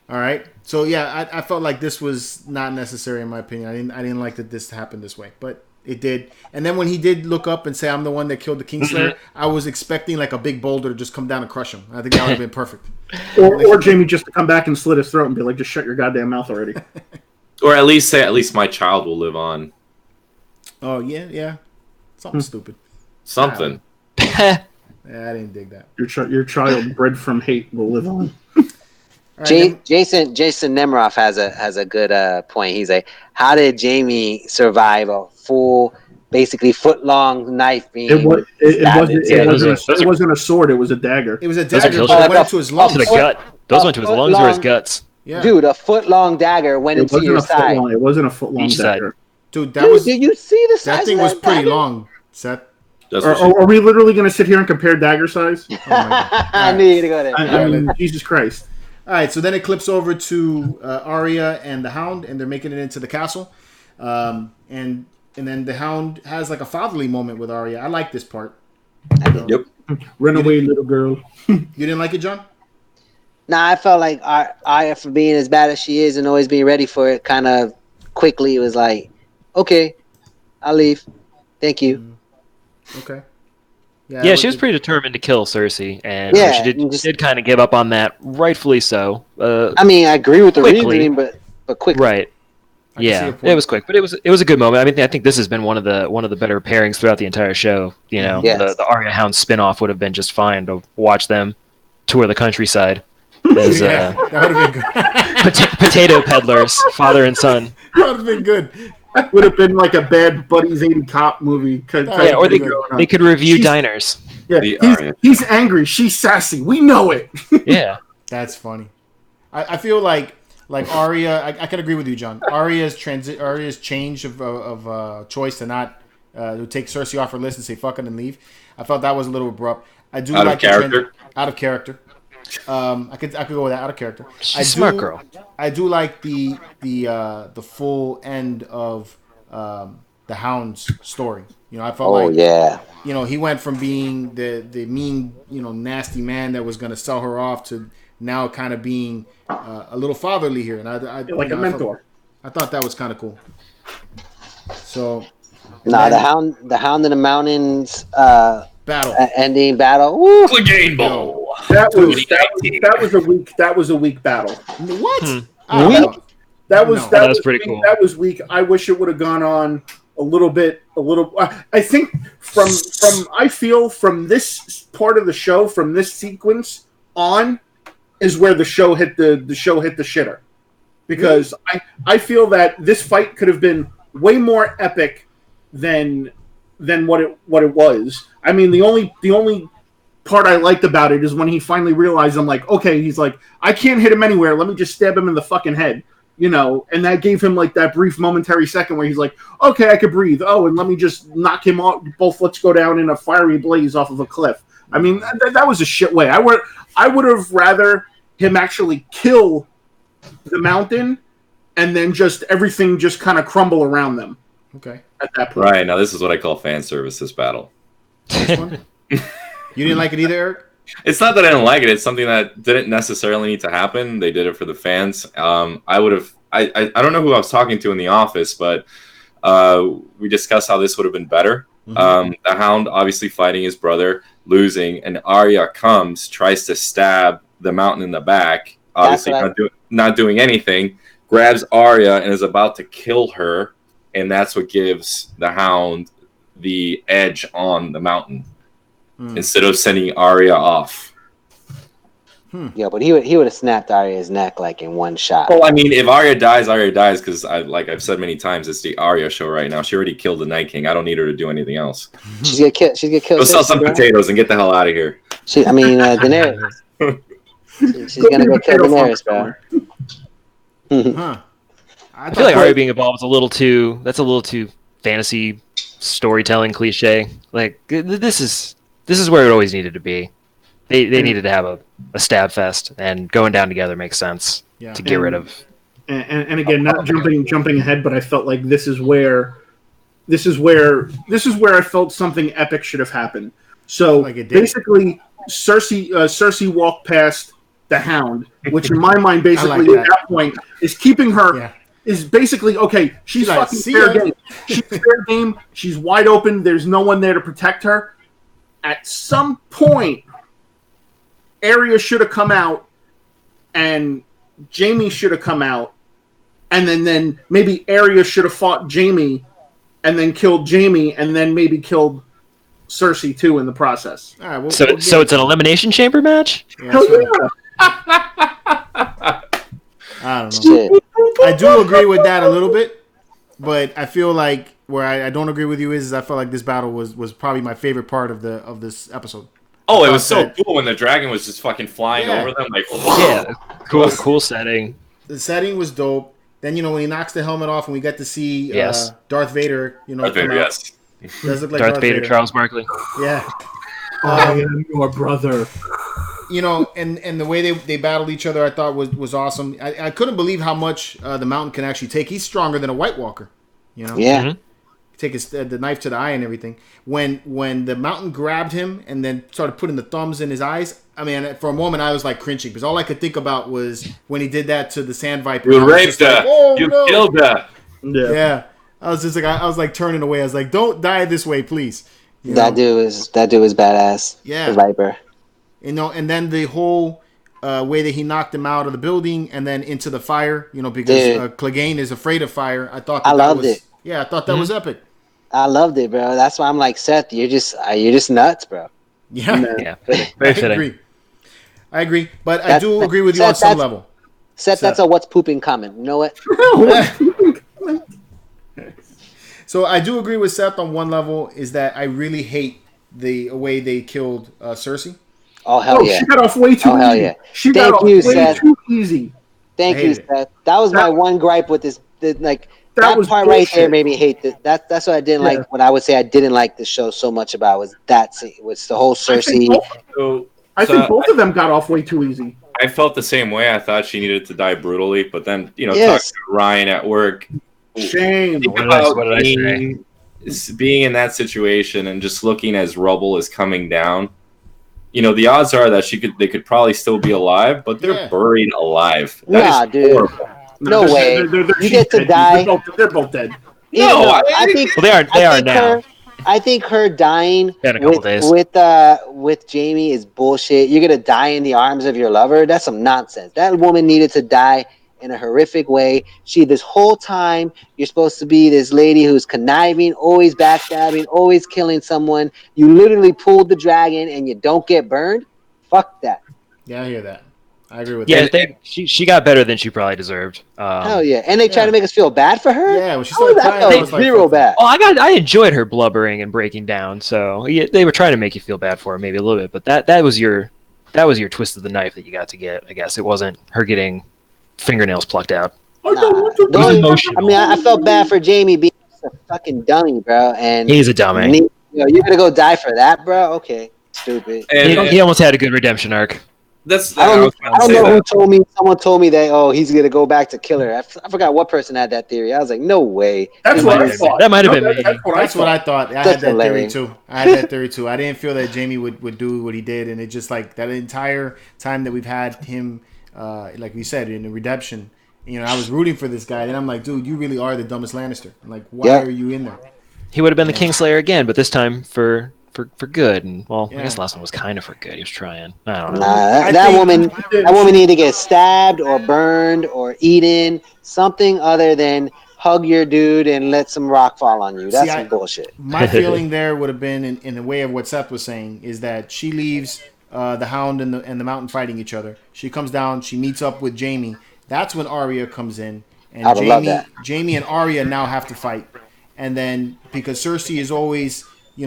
All right, so yeah, I felt like this was not necessary in my opinion. I didn't like that this happened this way, but it did. And then when he did look up and say, "I'm the one that killed the Kingslayer," I was expecting like a big boulder to just come down and crush him. I think that would have been perfect. Or Jaime just to come back and slit his throat and be like, "Just shut your goddamn mouth already." Or at least say, "At least my child will live on." Oh yeah, something stupid. Something. Yeah, I didn't dig that. Your child bred from hate will live on. Right, Jason Nemiroff has a good point. He's like, how did Jaime survive a full, basically foot-long knife being It wasn't a sword. It was a dagger. It was a dagger, but it went into his lungs. To the gut. Those went to his lungs or his guts? Yeah. Dude, a foot-long dagger went into your side. It wasn't a foot-long dagger. Dude, did you see the size that thing of was pretty dagger? long, Seth. Are we literally going to sit here and compare dagger size? Oh my God. I knew you to go there. I mean, Jesus Christ. All right, so then it clips over to Arya and the Hound, and they're making it into the castle. And then the Hound has like a fatherly moment with Arya. I like this part. Yep. Run away, little girl. You didn't like it, John? Nah, I felt like Arya, for being as bad as she is and always being ready for it, kind of quickly was like, okay, I'll leave. Thank you. Okay. Yeah, she was pretty determined to kill Cersei, and she did kind of give up on that, rightfully so. I mean, I agree with the reasoning, but quickly. Right. Yeah, it was quick, but it was a good moment. I mean, I think this has been one of the better pairings throughout the entire show. You know, the Arya Hound spinoff would have been just fine to watch them tour the countryside as that would have been good. Potato peddlers, father and son. That would have been good. That would have been like a bad Buddies 80 Cop movie. Or they could review diners. Yeah, he's angry. She's sassy. We know it. Yeah. That's funny. I feel like Arya, I can agree with you, John. Arya's change of choice to not to take Cersei off her list and say fuck it and leave. I felt that was a little abrupt. I do out like of character. Out of character. I could go with that, out of character. She's a smart girl. I do like the full end of the Hound's story. You know, I felt you know, he went from being the mean, you know, nasty man that was going to sell her off to now kind of being a little fatherly here, and I like a mentor. I thought that was kind of cool. So, the Hound in the Mountains battle, ending battle. Woo! Game Bowl. That was a weak battle. What? Weak? That was pretty weak. cool. That was weak. I wish it would have gone on a little bit. I think from this part of the show, from this sequence on, is where the show hit the shitter. Because I feel that this fight could have been way more epic than what it was. I mean, the only part I liked about it is when he finally realized, I'm like, okay, he's like, I can't hit him anywhere. Let me just stab him in the fucking head, you know. And that gave him like that brief momentary second where he's like, okay, I could breathe. Oh, and let me just knock him off. Both let's go down in a fiery blaze off of a cliff. I mean, that was a shit way. I would have rather him actually kill the mountain and then just everything just kind of crumble around them. Okay. At that point. Right, now this is what I call fan service, this battle. You didn't like it either, Eric? It's not that I didn't like it. It's something that didn't necessarily need to happen. They did it for the fans. I don't know who I was talking to in the office, but we discussed how this would have been better. Mm-hmm. The Hound obviously fighting his brother, losing, and Arya tries to stab the mountain in the back, obviously not doing anything, grabs Arya and is about to kill her, and that's what gives the Hound the edge on the mountain. Instead of sending Arya off. Yeah, but he would have snapped Arya's neck like in one shot. Well, I mean, if Arya dies, because I've said many times, it's the Arya show right now. She already killed the Night King. I don't need her to do anything else. She's gonna kill. She's gonna kill. Go sell some potatoes and get the hell out of here. Daenerys. She's gonna go kill Daenerys, bro. I feel like Arya being involved is a little too fantasy storytelling cliche. Like this is where it always needed to be. They needed to have a stab fest, and going down together makes sense to get rid of. And again, not jumping ahead, but I felt like this is where I felt something epic should have happened. So basically, Cersei walked past the Hound, which in my mind, basically at that point, is keeping her. Yeah. Is basically okay. She's fucking fair game. She's fair game. She's wide open. There's no one there to protect her. At some point, Arya should have come out, and Jaime should have come out, and then maybe Arya should have fought Jaime, and then killed Jaime, and then maybe killed Cersei too in the process. All right, so it's an elimination chamber match. Hell yeah. I don't know. I do agree with that a little bit, but I feel like where I don't agree with you is I felt like this battle was probably my favorite part of this episode. Oh, it was so cool when the dragon was just fucking flying over them, like cool setting. The setting was dope. Then when he knocks the helmet off and we get to see Darth Vader, Darth Vader, yes. Does look like Darth Vader, Charles Barkley. Yeah. I am your brother. And the way they battled each other, I thought was awesome. I couldn't believe how much the Mountain can actually take. He's stronger than a White Walker. Yeah. Mm-hmm. Take the knife to the eye and everything. When the Mountain grabbed him and then started putting the thumbs in his eyes, I mean, for a moment I was like cringing because all I could think about was when he did that to the Sand Viper. You raped her. You killed her. Yeah. I was just like I was like turning away. I was like, don't die this way, please. That dude was badass. Yeah. The Viper. And then the whole way that he knocked him out of the building and then into the fire, because Clegane is afraid of fire. I thought I loved it. Yeah, I thought that was epic. I loved it, bro. That's why I'm like, Seth, you're just nuts, bro. Yeah. I agree. But I do agree with you on some level. Seth, that's a what's pooping comment. You know what? So I do agree with Seth on one level is that I really hate the way they killed Cersei. Oh, hell yeah. She got off way too easy. Hell yeah. She got off way too easy. Thank you, Seth. That was my one gripe with this. That part bullshit. right there made me hate this. That's what I didn't like. What I would say I didn't like the show so much about was that scene, was the whole Cersei. I think both of them got off way too easy. I felt the same way. I thought she needed to die brutally, but then talking to Ryan at work. Shame. Think about being in that situation and just looking as rubble is coming down. The odds are that they could probably still be alive, but they're buried alive. That is dude. horrible. No way. You get to die. They're both dead. No, I think they are now. I think her dying In a couple days. with Jaime is bullshit. You're gonna die in the arms of your lover. That's some nonsense. That woman needed to die in a horrific way. This whole time you're supposed to be this lady who's conniving, always backstabbing, always killing someone. You literally pulled the dragon and you don't get burned. Fuck that. Yeah, I hear that. I agree with that. Yeah, she got better than she probably deserved. Hell yeah. And they try to make us feel bad for her? Yeah, when she started crying, I was like, zero bad. Oh, I enjoyed her blubbering and breaking down. So they were trying to make you feel bad for her maybe a little bit, but that was your twist of the knife that you got to get. I guess it wasn't her getting fingernails plucked out. I felt bad for Jaime being a fucking dummy, bro. And he's a dummy. You're gonna go die for that, bro? Okay, stupid. He almost had a good redemption arc. I don't know who told me. Someone told me that. He's gonna go back to kill her. I forgot what person had that theory. I was like, no way. That's what I thought. That might have been me. That's what I thought. I had that theory too. I didn't feel that Jaime would do what he did, and it just like that entire time that we've had him, like we said, in the redemption. I was rooting for this guy, and I'm like, dude, you really are the dumbest Lannister. I'm like, why are you in there? He would have been the Kingslayer again, but this time for good. And I guess the last one was kind of for good. He was trying. I don't know. That woman needed to get stabbed or burned or eaten, something other than hug your dude and let some rock fall on you. That's some bullshit. My feeling there would have been in the way of what Seth was saying is that she leaves the Hound and the Mountain fighting each other. She comes down. She meets up with Jaime. That's when Arya comes in, and I would love that. Jaime and Arya now have to fight. And then because Cersei is always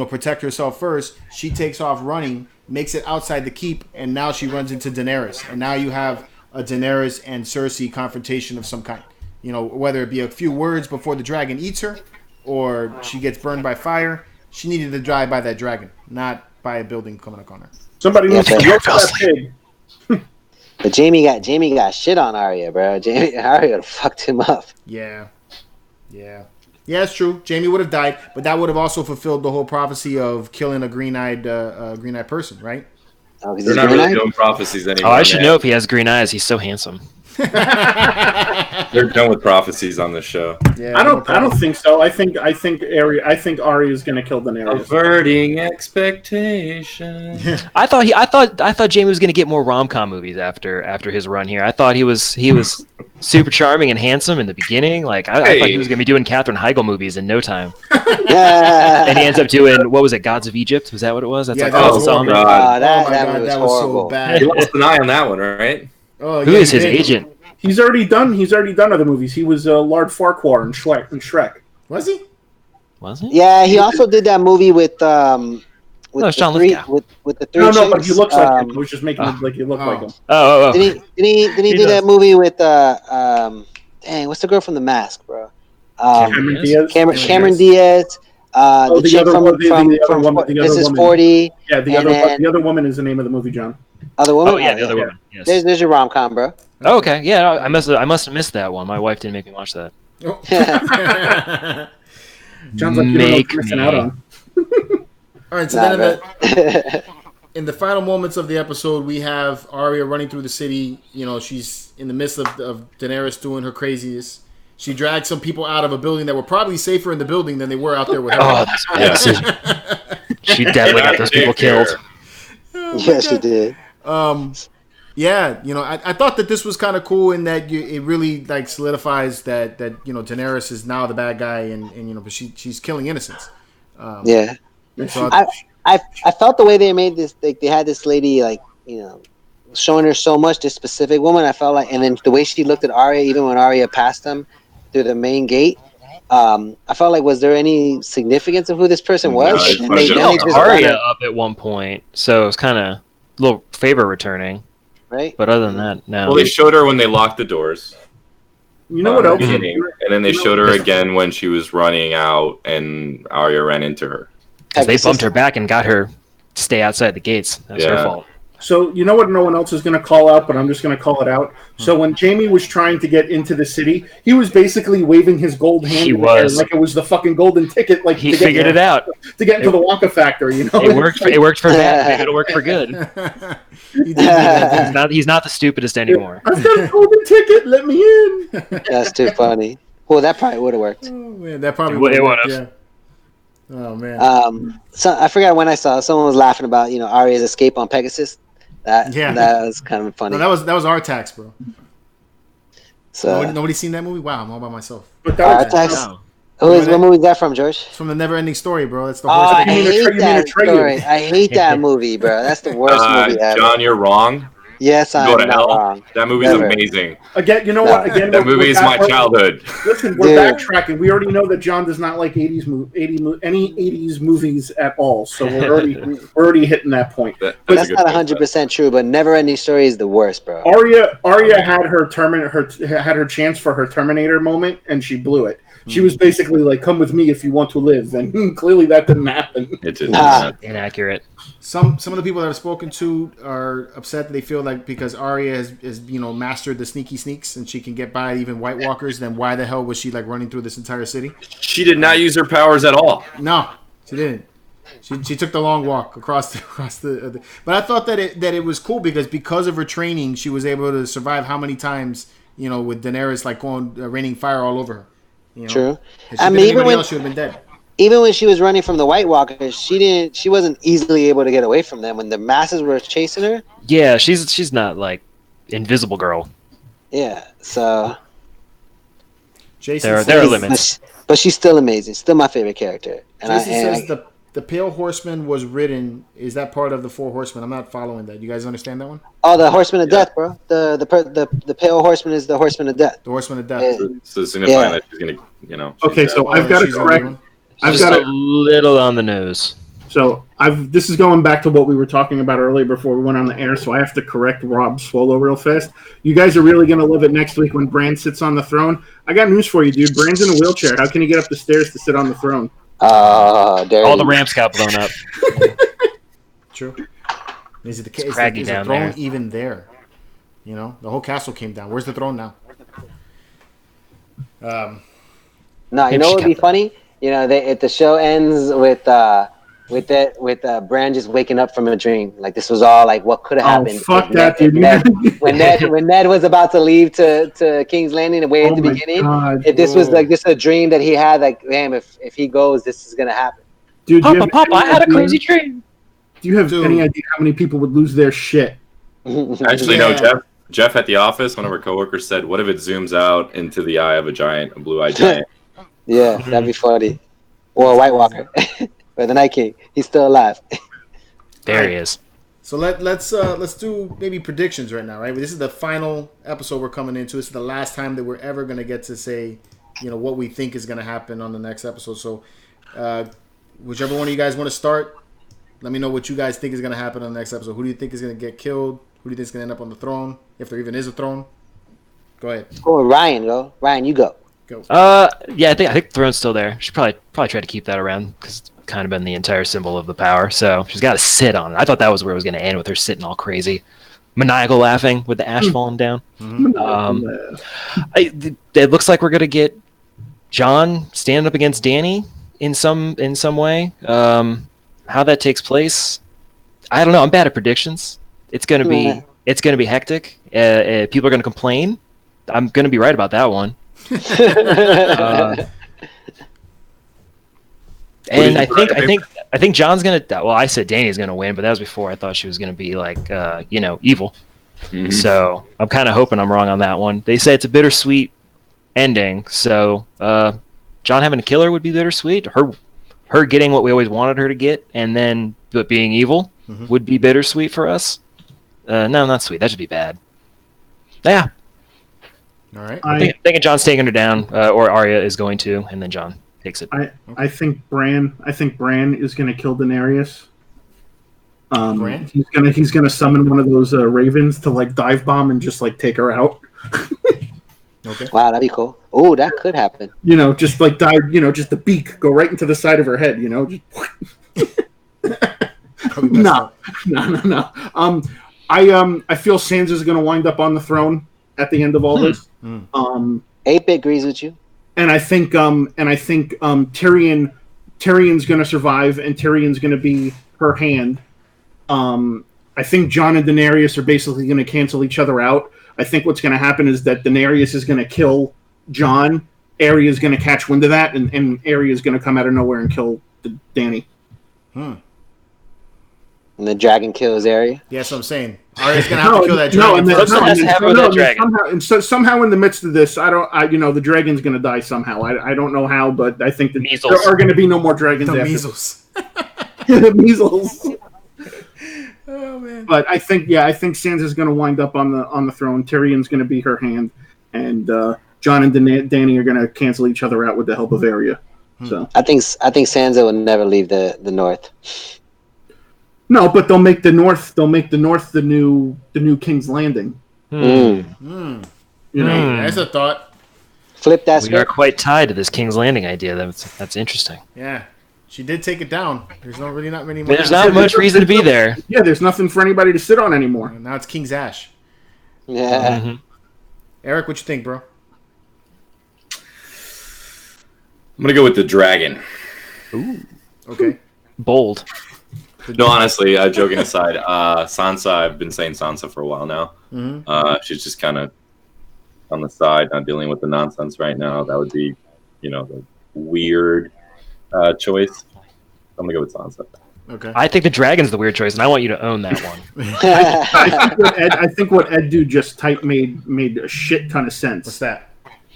protect herself first, she takes off running, makes it outside the keep, and now she runs into Daenerys. And now you have a Daenerys and Cersei confrontation of some kind. Whether it be a few words before the dragon eats her, or she gets burned by fire. She needed to die by that dragon, not by a building coming up on her. Somebody needs to milk that pig. But Jaime got shit on Arya, bro. Arya fucked him up. Yeah, it's true. Jaime would have died, but that would have also fulfilled the whole prophecy of killing a green-eyed person, right? Oh, They're not really doing prophecies anymore. Oh, I should know if he has green eyes. He's so handsome. They're done with prophecies on this show. Yeah, I don't think so. I think Arya is going to kill Daenerys. Averting expectations. I thought Jaime was going to get more rom-com movies after his run here. I thought he was super charming and handsome in the beginning. Like I thought he was going to be doing Katherine Heigl movies in no time. And he ends up doing, what was it, Gods of Egypt? Was that what it was? That's yeah, like that was zombie. that was so bad. He lost an eye on that one, right? Oh, Who is his agent? He's already done other movies. He was Lord Farquhar in Shrek. Was he? Was he? Yeah, he also did that movie with the John three Lithgow. with the three. No, but he looks like him. I was just making it like he looked like him. Oh. Did he do that movie with dang, what's the girl from The Mask, bro? Cameron Diaz. Cameron Diaz. The chick from This Is 40. Yeah, the other woman is the name of the movie, John. Other woman. Oh yeah, the other woman. Yes. There's your rom-com, bro. Oh, okay. Yeah, I must have missed that one. My wife didn't make me watch that. John's like, you don't know what you're missing out on. All right, so then in the final moments of the episode, we have Arya running through the city. She's in the midst of Daenerys doing her craziest. She dragged some people out of a building that were probably safer in the building than they were out there with her. Oh, that's a bad decision. She definitely got those people killed. Yeah, she did. Yeah, I thought that this was kind of cool in that it really like solidifies that Daenerys is now the bad guy and but she's killing innocents. Yeah. So I felt the way they made this, like they had this lady showing her so much, this specific woman. I felt like, and then the way she looked at Arya, even when Arya passed them through the main gate, I felt like, was there any significance of who this person was? No, they held Arya up at one point, so it's kind of a little favor returning. Right. But other than that, no. Well, they showed her when they locked the doors. You know what else? And then they showed her again when she was running out and Arya ran into her. Because they bumped her back and got her to stay outside the gates. That's her fault. So you know what no one else is going to call out, but I'm just going to call it out. So when Jaime was trying to get into the city, he was basically waving his gold hand in the air like it was the fucking golden ticket. Like he figured it out to get into the Wonka factory. It worked. It worked for bad. Maybe it'll work for good. He's not the stupidest anymore. I've got a golden ticket. Let me in. That's too funny. Well, that probably would have worked. Oh, man, that probably would have. Yeah. Oh man. So I forgot when I saw someone was laughing about Arya's escape on Pegasus. That was kind of funny. No, that was our tax, bro. So nobody seen that movie? Wow, I'm all by myself. But what movie is that from, George? It's from the Never Ending Story, bro. That's the horse. I hate that story. I hate that movie, bro. That's the worst movie ever. John, you're wrong. Yes, I'm not wrong. That movie's amazing. Again, you know what? Again, that movie is my childhood. Listen, we're backtracking. We already know that John does not like any 80s movies at all. So we're already hitting that point. That's not 100% true. But Never Ending Story is the worst, bro. Arya had her chance for her Terminator moment, and she blew it. She was basically like, "Come with me if you want to live," and clearly that didn't happen. It didn't. Inaccurate. Some of the people that I've spoken to are upset that they feel like because Arya has mastered the sneaky sneaks and she can get by even White Walkers, then why the hell was she like running through this entire city? She did not use her powers at all. No, she didn't. She took the long walk across the. But I thought that it was cool because of her training, she was able to survive how many times with Daenerys like raining fire all over her. True. I mean, even when she would have been dead. Even when she was running from the White Walkers, she wasn't easily able to get away from them when the masses were chasing her. Yeah, she's not like Invisible Girl. Yeah, so Jason there are limits. But she's still amazing. Still my favorite character. And Jason says the Pale Horseman was written, is that part of the Four Horsemen? I'm not following that. You guys understand that one? Oh, the Horseman of Death, bro. The Pale Horseman is the Horseman of Death. The Horseman of Death. Yeah. So signifying that she's gonna, you know. Okay, she's, so I've got to she's gonna be correct. one? I've Just got a little on the nose. So this is going back to what we were talking about earlier before we went on the air, so I have to correct Rob Swallow real fast. You guys are really going to love it next week when Bran sits on the throne. I got news for you, dude. Bran's in a wheelchair. How can he get up the stairs to sit on the throne? All the ramps got blown up. True. Is it the case? Is craggy the down throne there. even there? You know, the whole castle came down. Where's the throne now? No, you Maybe know she what would be got funny? You know, if the show ends with Bran just waking up from a dream, like this was all like what could have happened. Fuck if that, Ned, dude. when Ned was about to leave to King's Landing and way at the my beginning, God. if this was like just a dream that he had, like damn, if he goes, this is gonna happen. Dude, do you Papa, have Papa, I any had a idea- crazy dream. Do you have Dude. any idea how many people would lose their shit? Actually, Yeah. no. Jeff at the office, one of our coworkers said, "What if it zooms out into the eye of a blue-eyed giant?" Yeah, that'd be funny. Or a White Walker, or the Night King. He's still alive. There he is. So let's do maybe predictions right now, right? This is the final episode we're coming into. This is the last time that we're ever gonna get to say, you know, what we think is gonna happen on the next episode. So, whichever one of you guys want to start, let me know what you guys think is gonna happen on the next episode. Who do you think is gonna get killed? Who do you think is gonna end up on the throne, if there even is a throne? Go ahead. Oh, Ryan, go. Ryan, you go. Go. Yeah, I think the throne's still there. She probably try to keep that around because it's kind of been the entire symbol of the power. So she's got to sit on it. I thought that was where it was going to end, with her sitting all crazy, maniacal laughing with the ash falling down. It looks like we're going to get Jon standing up against Dany in some way. How that takes place, I don't know. I'm bad at predictions. It's going to be hectic. People are going to complain. I'm going to be right about that one. And I think John's gonna. Well, I said Dany's gonna win, but that was before I thought she was gonna be like, evil. Mhm. So I'm kind of hoping I'm wrong on that one. They say it's a bittersweet ending, so Jon having to kill her would be bittersweet. Her getting what we always wanted her to get, and then but being evil would be bittersweet for us. No, not sweet. That should be bad. Yeah, All right. thinking Jon's taking her down, or Arya is going to, and then Jon takes it. I think Bran is going to kill Daenerys. Bran? He's gonna summon one of those ravens to like dive bomb and just like take her out. Okay. Wow, that'd be cool. Oh, that could happen. You know, just like dive. You know, just the beak go right into the side of her head. You know. Just... No. I feel Sansa's gonna wind up on the throne at the end of all this. 8-Bit agrees with you. And I think Tyrion's going to survive, and Tyrion's going to be her hand. I think Jon and Daenerys are basically going to cancel each other out. I think what's going to happen is that Daenerys is going to kill Jon. Arya is going to catch wind of that, and Arya is going to come out of nowhere and kill Dany. And the dragon kills Arya. Yeah, that's what I'm saying. Arya's gonna have to kill that dragon. Somehow in the midst of this, the dragon's going to die somehow. I don't know how, but I think that Measles. there are going to be no more dragons. The after. measles. The measles. Oh man. But I think Sansa's going to wind up on the throne. Tyrion's going to be her hand, and Jon and Dany are going to cancel each other out with the help of Arya. So I think Sansa will never leave the North. no, but they'll make the North. They'll make the North the new King's Landing. You know, That's a thought. Flip that We are script. quite tied to this King's Landing idea. That's interesting. Yeah. She did take it down. There's not many. There's not much reason to be there. yeah, there's nothing for anybody to sit on anymore. Now it's King's Ash. Yeah. Mhm. Eric, what you think, bro? I'm gonna go with the dragon. Okay. Bold. No, honestly, joking aside, Sansa. I've been saying Sansa for a while now. She's just kind of on the side, not dealing with the nonsense right now. That would be, the weird choice. I'm gonna go with Sansa. Okay. I think the dragon's the weird choice, and I want you to own that one. I think what Ed do just made a shit ton of sense. What's that?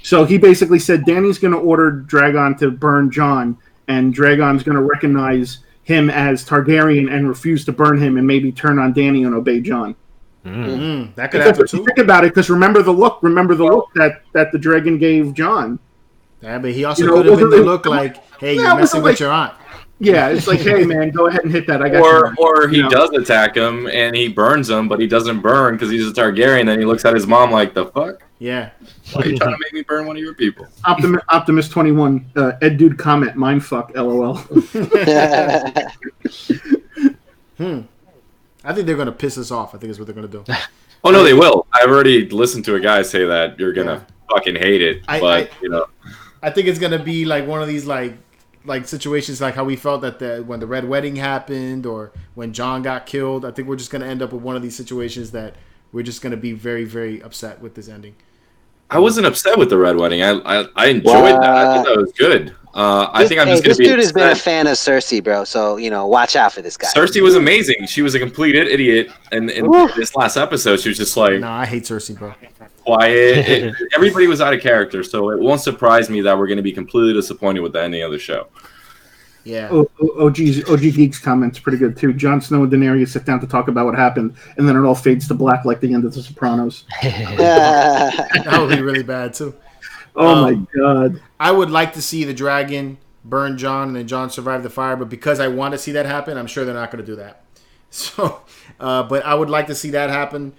So he basically said Dany's going to order Dragon to burn Jon, and Dragon's going to recognize him as Targaryen and refuse to burn him and maybe turn on Dany and obey Jon. That could happen too. Think about it, because remember the look that the dragon gave Jon. Yeah, but he also could have been the look like, hey, you're messing with your aunt. Yeah, it's like, hey man, go ahead and hit that. I got Or you. or he does attack him and he burns him, but he doesn't burn because he's a Targaryen. Then he looks at his mom like, the fuck? Yeah. Why are you trying to make me burn one of your people? Optimus 21, Ed Dude comment, mindfuck, LOL. I think they're gonna piss us off. I think is what they're gonna do. Oh no, they will. I've already listened to a guy say that you're gonna fucking hate it, but you know. I think it's gonna be like one of these like situations like how we felt that when the Red Wedding happened or when Jon got killed. I think we're just gonna end up with one of these situations that we're just gonna be very, very upset with this ending. I wasn't upset with the Red Wedding. I enjoyed that. I thought that was good. I think I'm just going to be. This dude has been a fan of Cersei, bro. So watch out for this guy. Cersei was amazing. She was a complete idiot, and in this last episode, she was just like, no, I hate Cersei, bro. Quiet. Everybody was out of character, so it won't surprise me that we're going to be completely disappointed with the ending of the show. Yeah. OG Geeks comments pretty good too. Jon Snow and Daenerys sit down to talk about what happened, and then it all fades to black like the end of The Sopranos. That would be really bad too. Oh my god! I would like to see the dragon burn Jon and then Jon survive the fire, but because I want to see that happen, I'm sure they're not going to do that. So, but I would like to see that happen.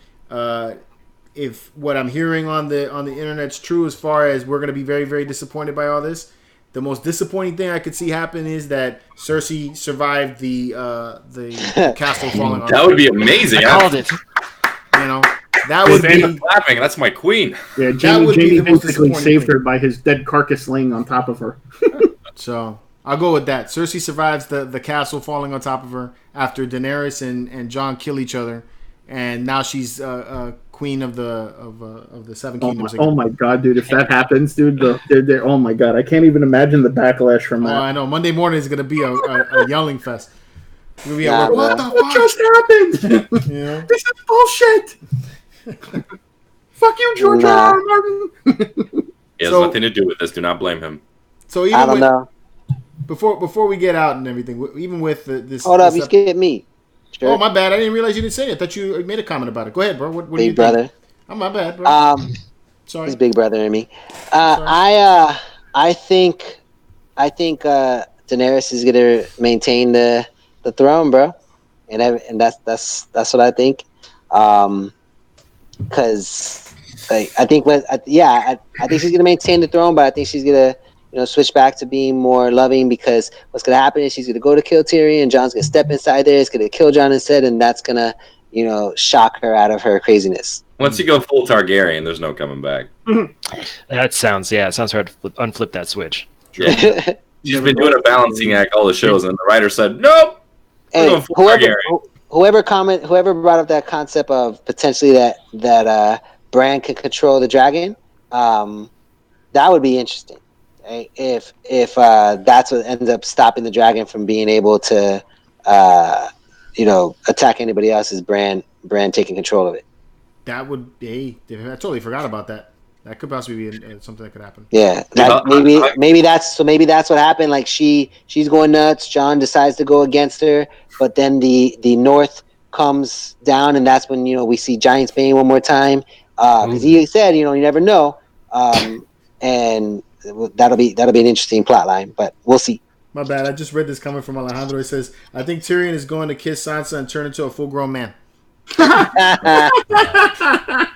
If what I'm hearing on the internet's true, as far as we're going to be very, very disappointed by all this. The most disappointing thing I could see happen is that Cersei survived the castle falling on her. That would be amazing. I called it. That would be clapping. That's my queen. Yeah, Jaime basically saved her by his dead carcass laying on top of her. So I'll go with that. Cersei survives the castle falling on top of her after Daenerys and Jon kill each other, and now she's queen of the Seven Kingdoms. Oh my god, dude! If that happens, dude, oh my god, I can't even imagine the backlash from that. Oh, I know. Monday morning is gonna be a yelling fest. We'll be Yeah, what the What fuck? just happened? This is bullshit. Fuck you, George R. R. Martin. He has nothing to do with this. Do not blame him. So even I don't know. Before we get out and everything, even with this. Hold up, you skipped me. Sure. Oh, my bad. I didn't realize you didn't say it. I thought you made a comment about it. Go ahead, bro. What do you Big brother. think? Oh, my bad, bro. Sorry. He's big brother in me. I think Daenerys is gonna maintain the throne, bro, and that's what I think. Because I think I think she's gonna maintain the throne, but I think she's gonna switch back to being more loving, because what's gonna happen is she's gonna go to kill Tyrion, Jon's gonna step inside there, it's gonna kill Jon instead, and that's gonna shock her out of her craziness. Once you go full Targaryen, there's no coming back. It sounds hard to unflip that switch. Yeah. She's been doing a balancing act all the shows, and the writer said, nope, we're going full Targaryen. Whoever brought up that concept of potentially that Bran can control the dragon, that would be interesting. Right? If that's what ends up stopping the dragon from being able to attack anybody else, is Bran taking control of it. That would be. I totally forgot about that. That could possibly be something that could happen. Yeah, maybe that's what happened. Like she's going nuts. Jon decides to go against her, but then the North comes down, and that's when we see Giants Bane one more time. Because he said, you never know, and that'll be an interesting plot line. But we'll see. My bad. I just read this coming from Alejandro. He says, "I think Tyrion is going to kiss Sansa and turn into a full-grown man." A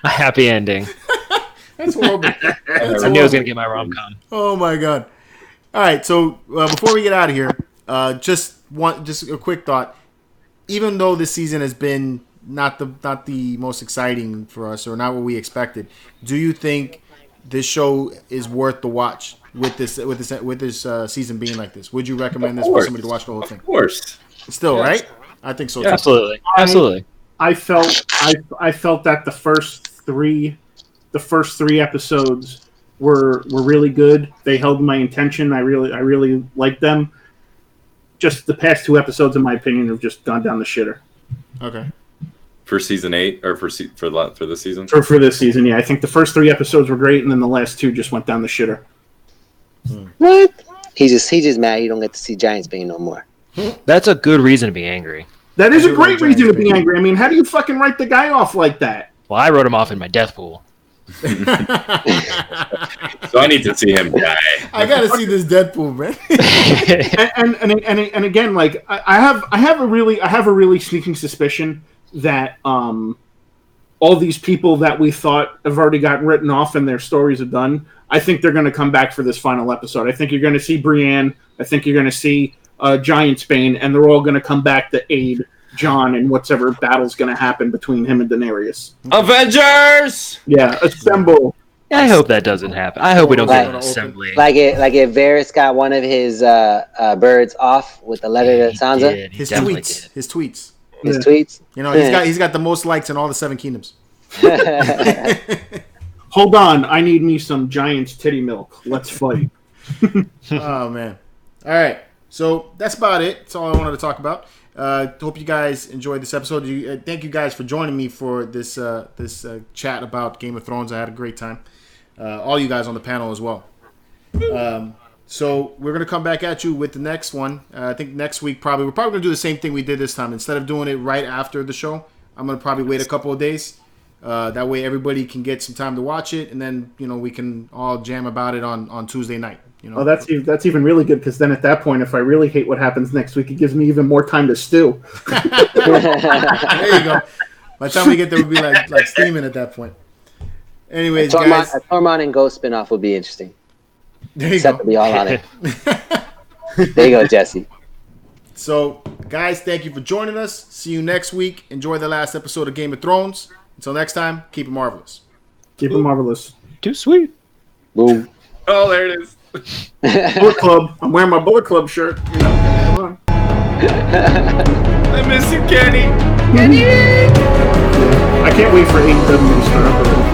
happy ending. That's horrible. I knew I was gonna get my rom-com. Oh my god! All right, so before we get out of here, just a quick thought. Even though this season has been not the most exciting for us, or not what we expected, do you think this show is worth the watch with this season being like this? Would you recommend this for somebody to watch the whole thing? Of course. Still, right? I think so. Yeah, too. Absolutely. I felt that the first three episodes were really good. They held my attention. I really liked them. Just the past two episodes, in my opinion, have just gone down the shitter. Okay. For season 8 or for this season? For this season, yeah. I think the first 3 episodes were great, and then the last 2 just went down the shitter. What? He's just mad you don't get to see Giants Bane no more. That's a good reason to be angry. That is a great reason to be angry. I mean, how do you fucking write the guy off like that? Well, I wrote him off in my death pool. So I need to see him die. I gotta see this Deadpool, man. and again, like I have a really sneaking suspicion that all these people that we thought have already gotten written off and their stories are done, I think they're going to come back for this final episode. I think you're going to see Brienne. I think you're going to see Giant Spain, and they're all going to come back to aid Jon in whatever battle's going to happen between him and Daenerys. Avengers! Yeah, assemble. I hope that doesn't happen. I hope we don't get an assembly. Like if Varys got one of his birds off with the letter to Sansa. His tweets. His tweets. His tweets. You know, he's got the most likes in all the 7 kingdoms. Hold on, I need me some Giant's titty milk. Let's fight. Oh man! All right, so that's about it. That's all I wanted to talk about. Hope you guys enjoyed this episode. Thank you guys for joining me for this chat about Game of Thrones. I had a great time. All you guys on the panel as well. So we're gonna come back at you with the next one. I think next week we're probably gonna do the same thing we did this time. Instead of doing it right after the show, I'm gonna probably wait a couple of days. That way everybody can get some time to watch it, and then we can all jam about it on Tuesday night. Oh, that's even really good, because then at that point, if I really hate what happens next week, it gives me even more time to stew. There you go. By the time we get there, we'll be like steaming at that point. Anyways, guys, a Tormund and Ghost spinoff would be interesting. There you Except go. to be all on it. There you go, Jesse. So, guys, thank you for joining us. See you next week. Enjoy the last episode of Game of Thrones. Until next time, keep it marvelous. Keep it marvelous. Too sweet. Boom. Oh, there it is. Bullet Club. I'm wearing my Bullet Club shirt. Come on. I miss you, Kenny. I can't wait for AEW to start up already.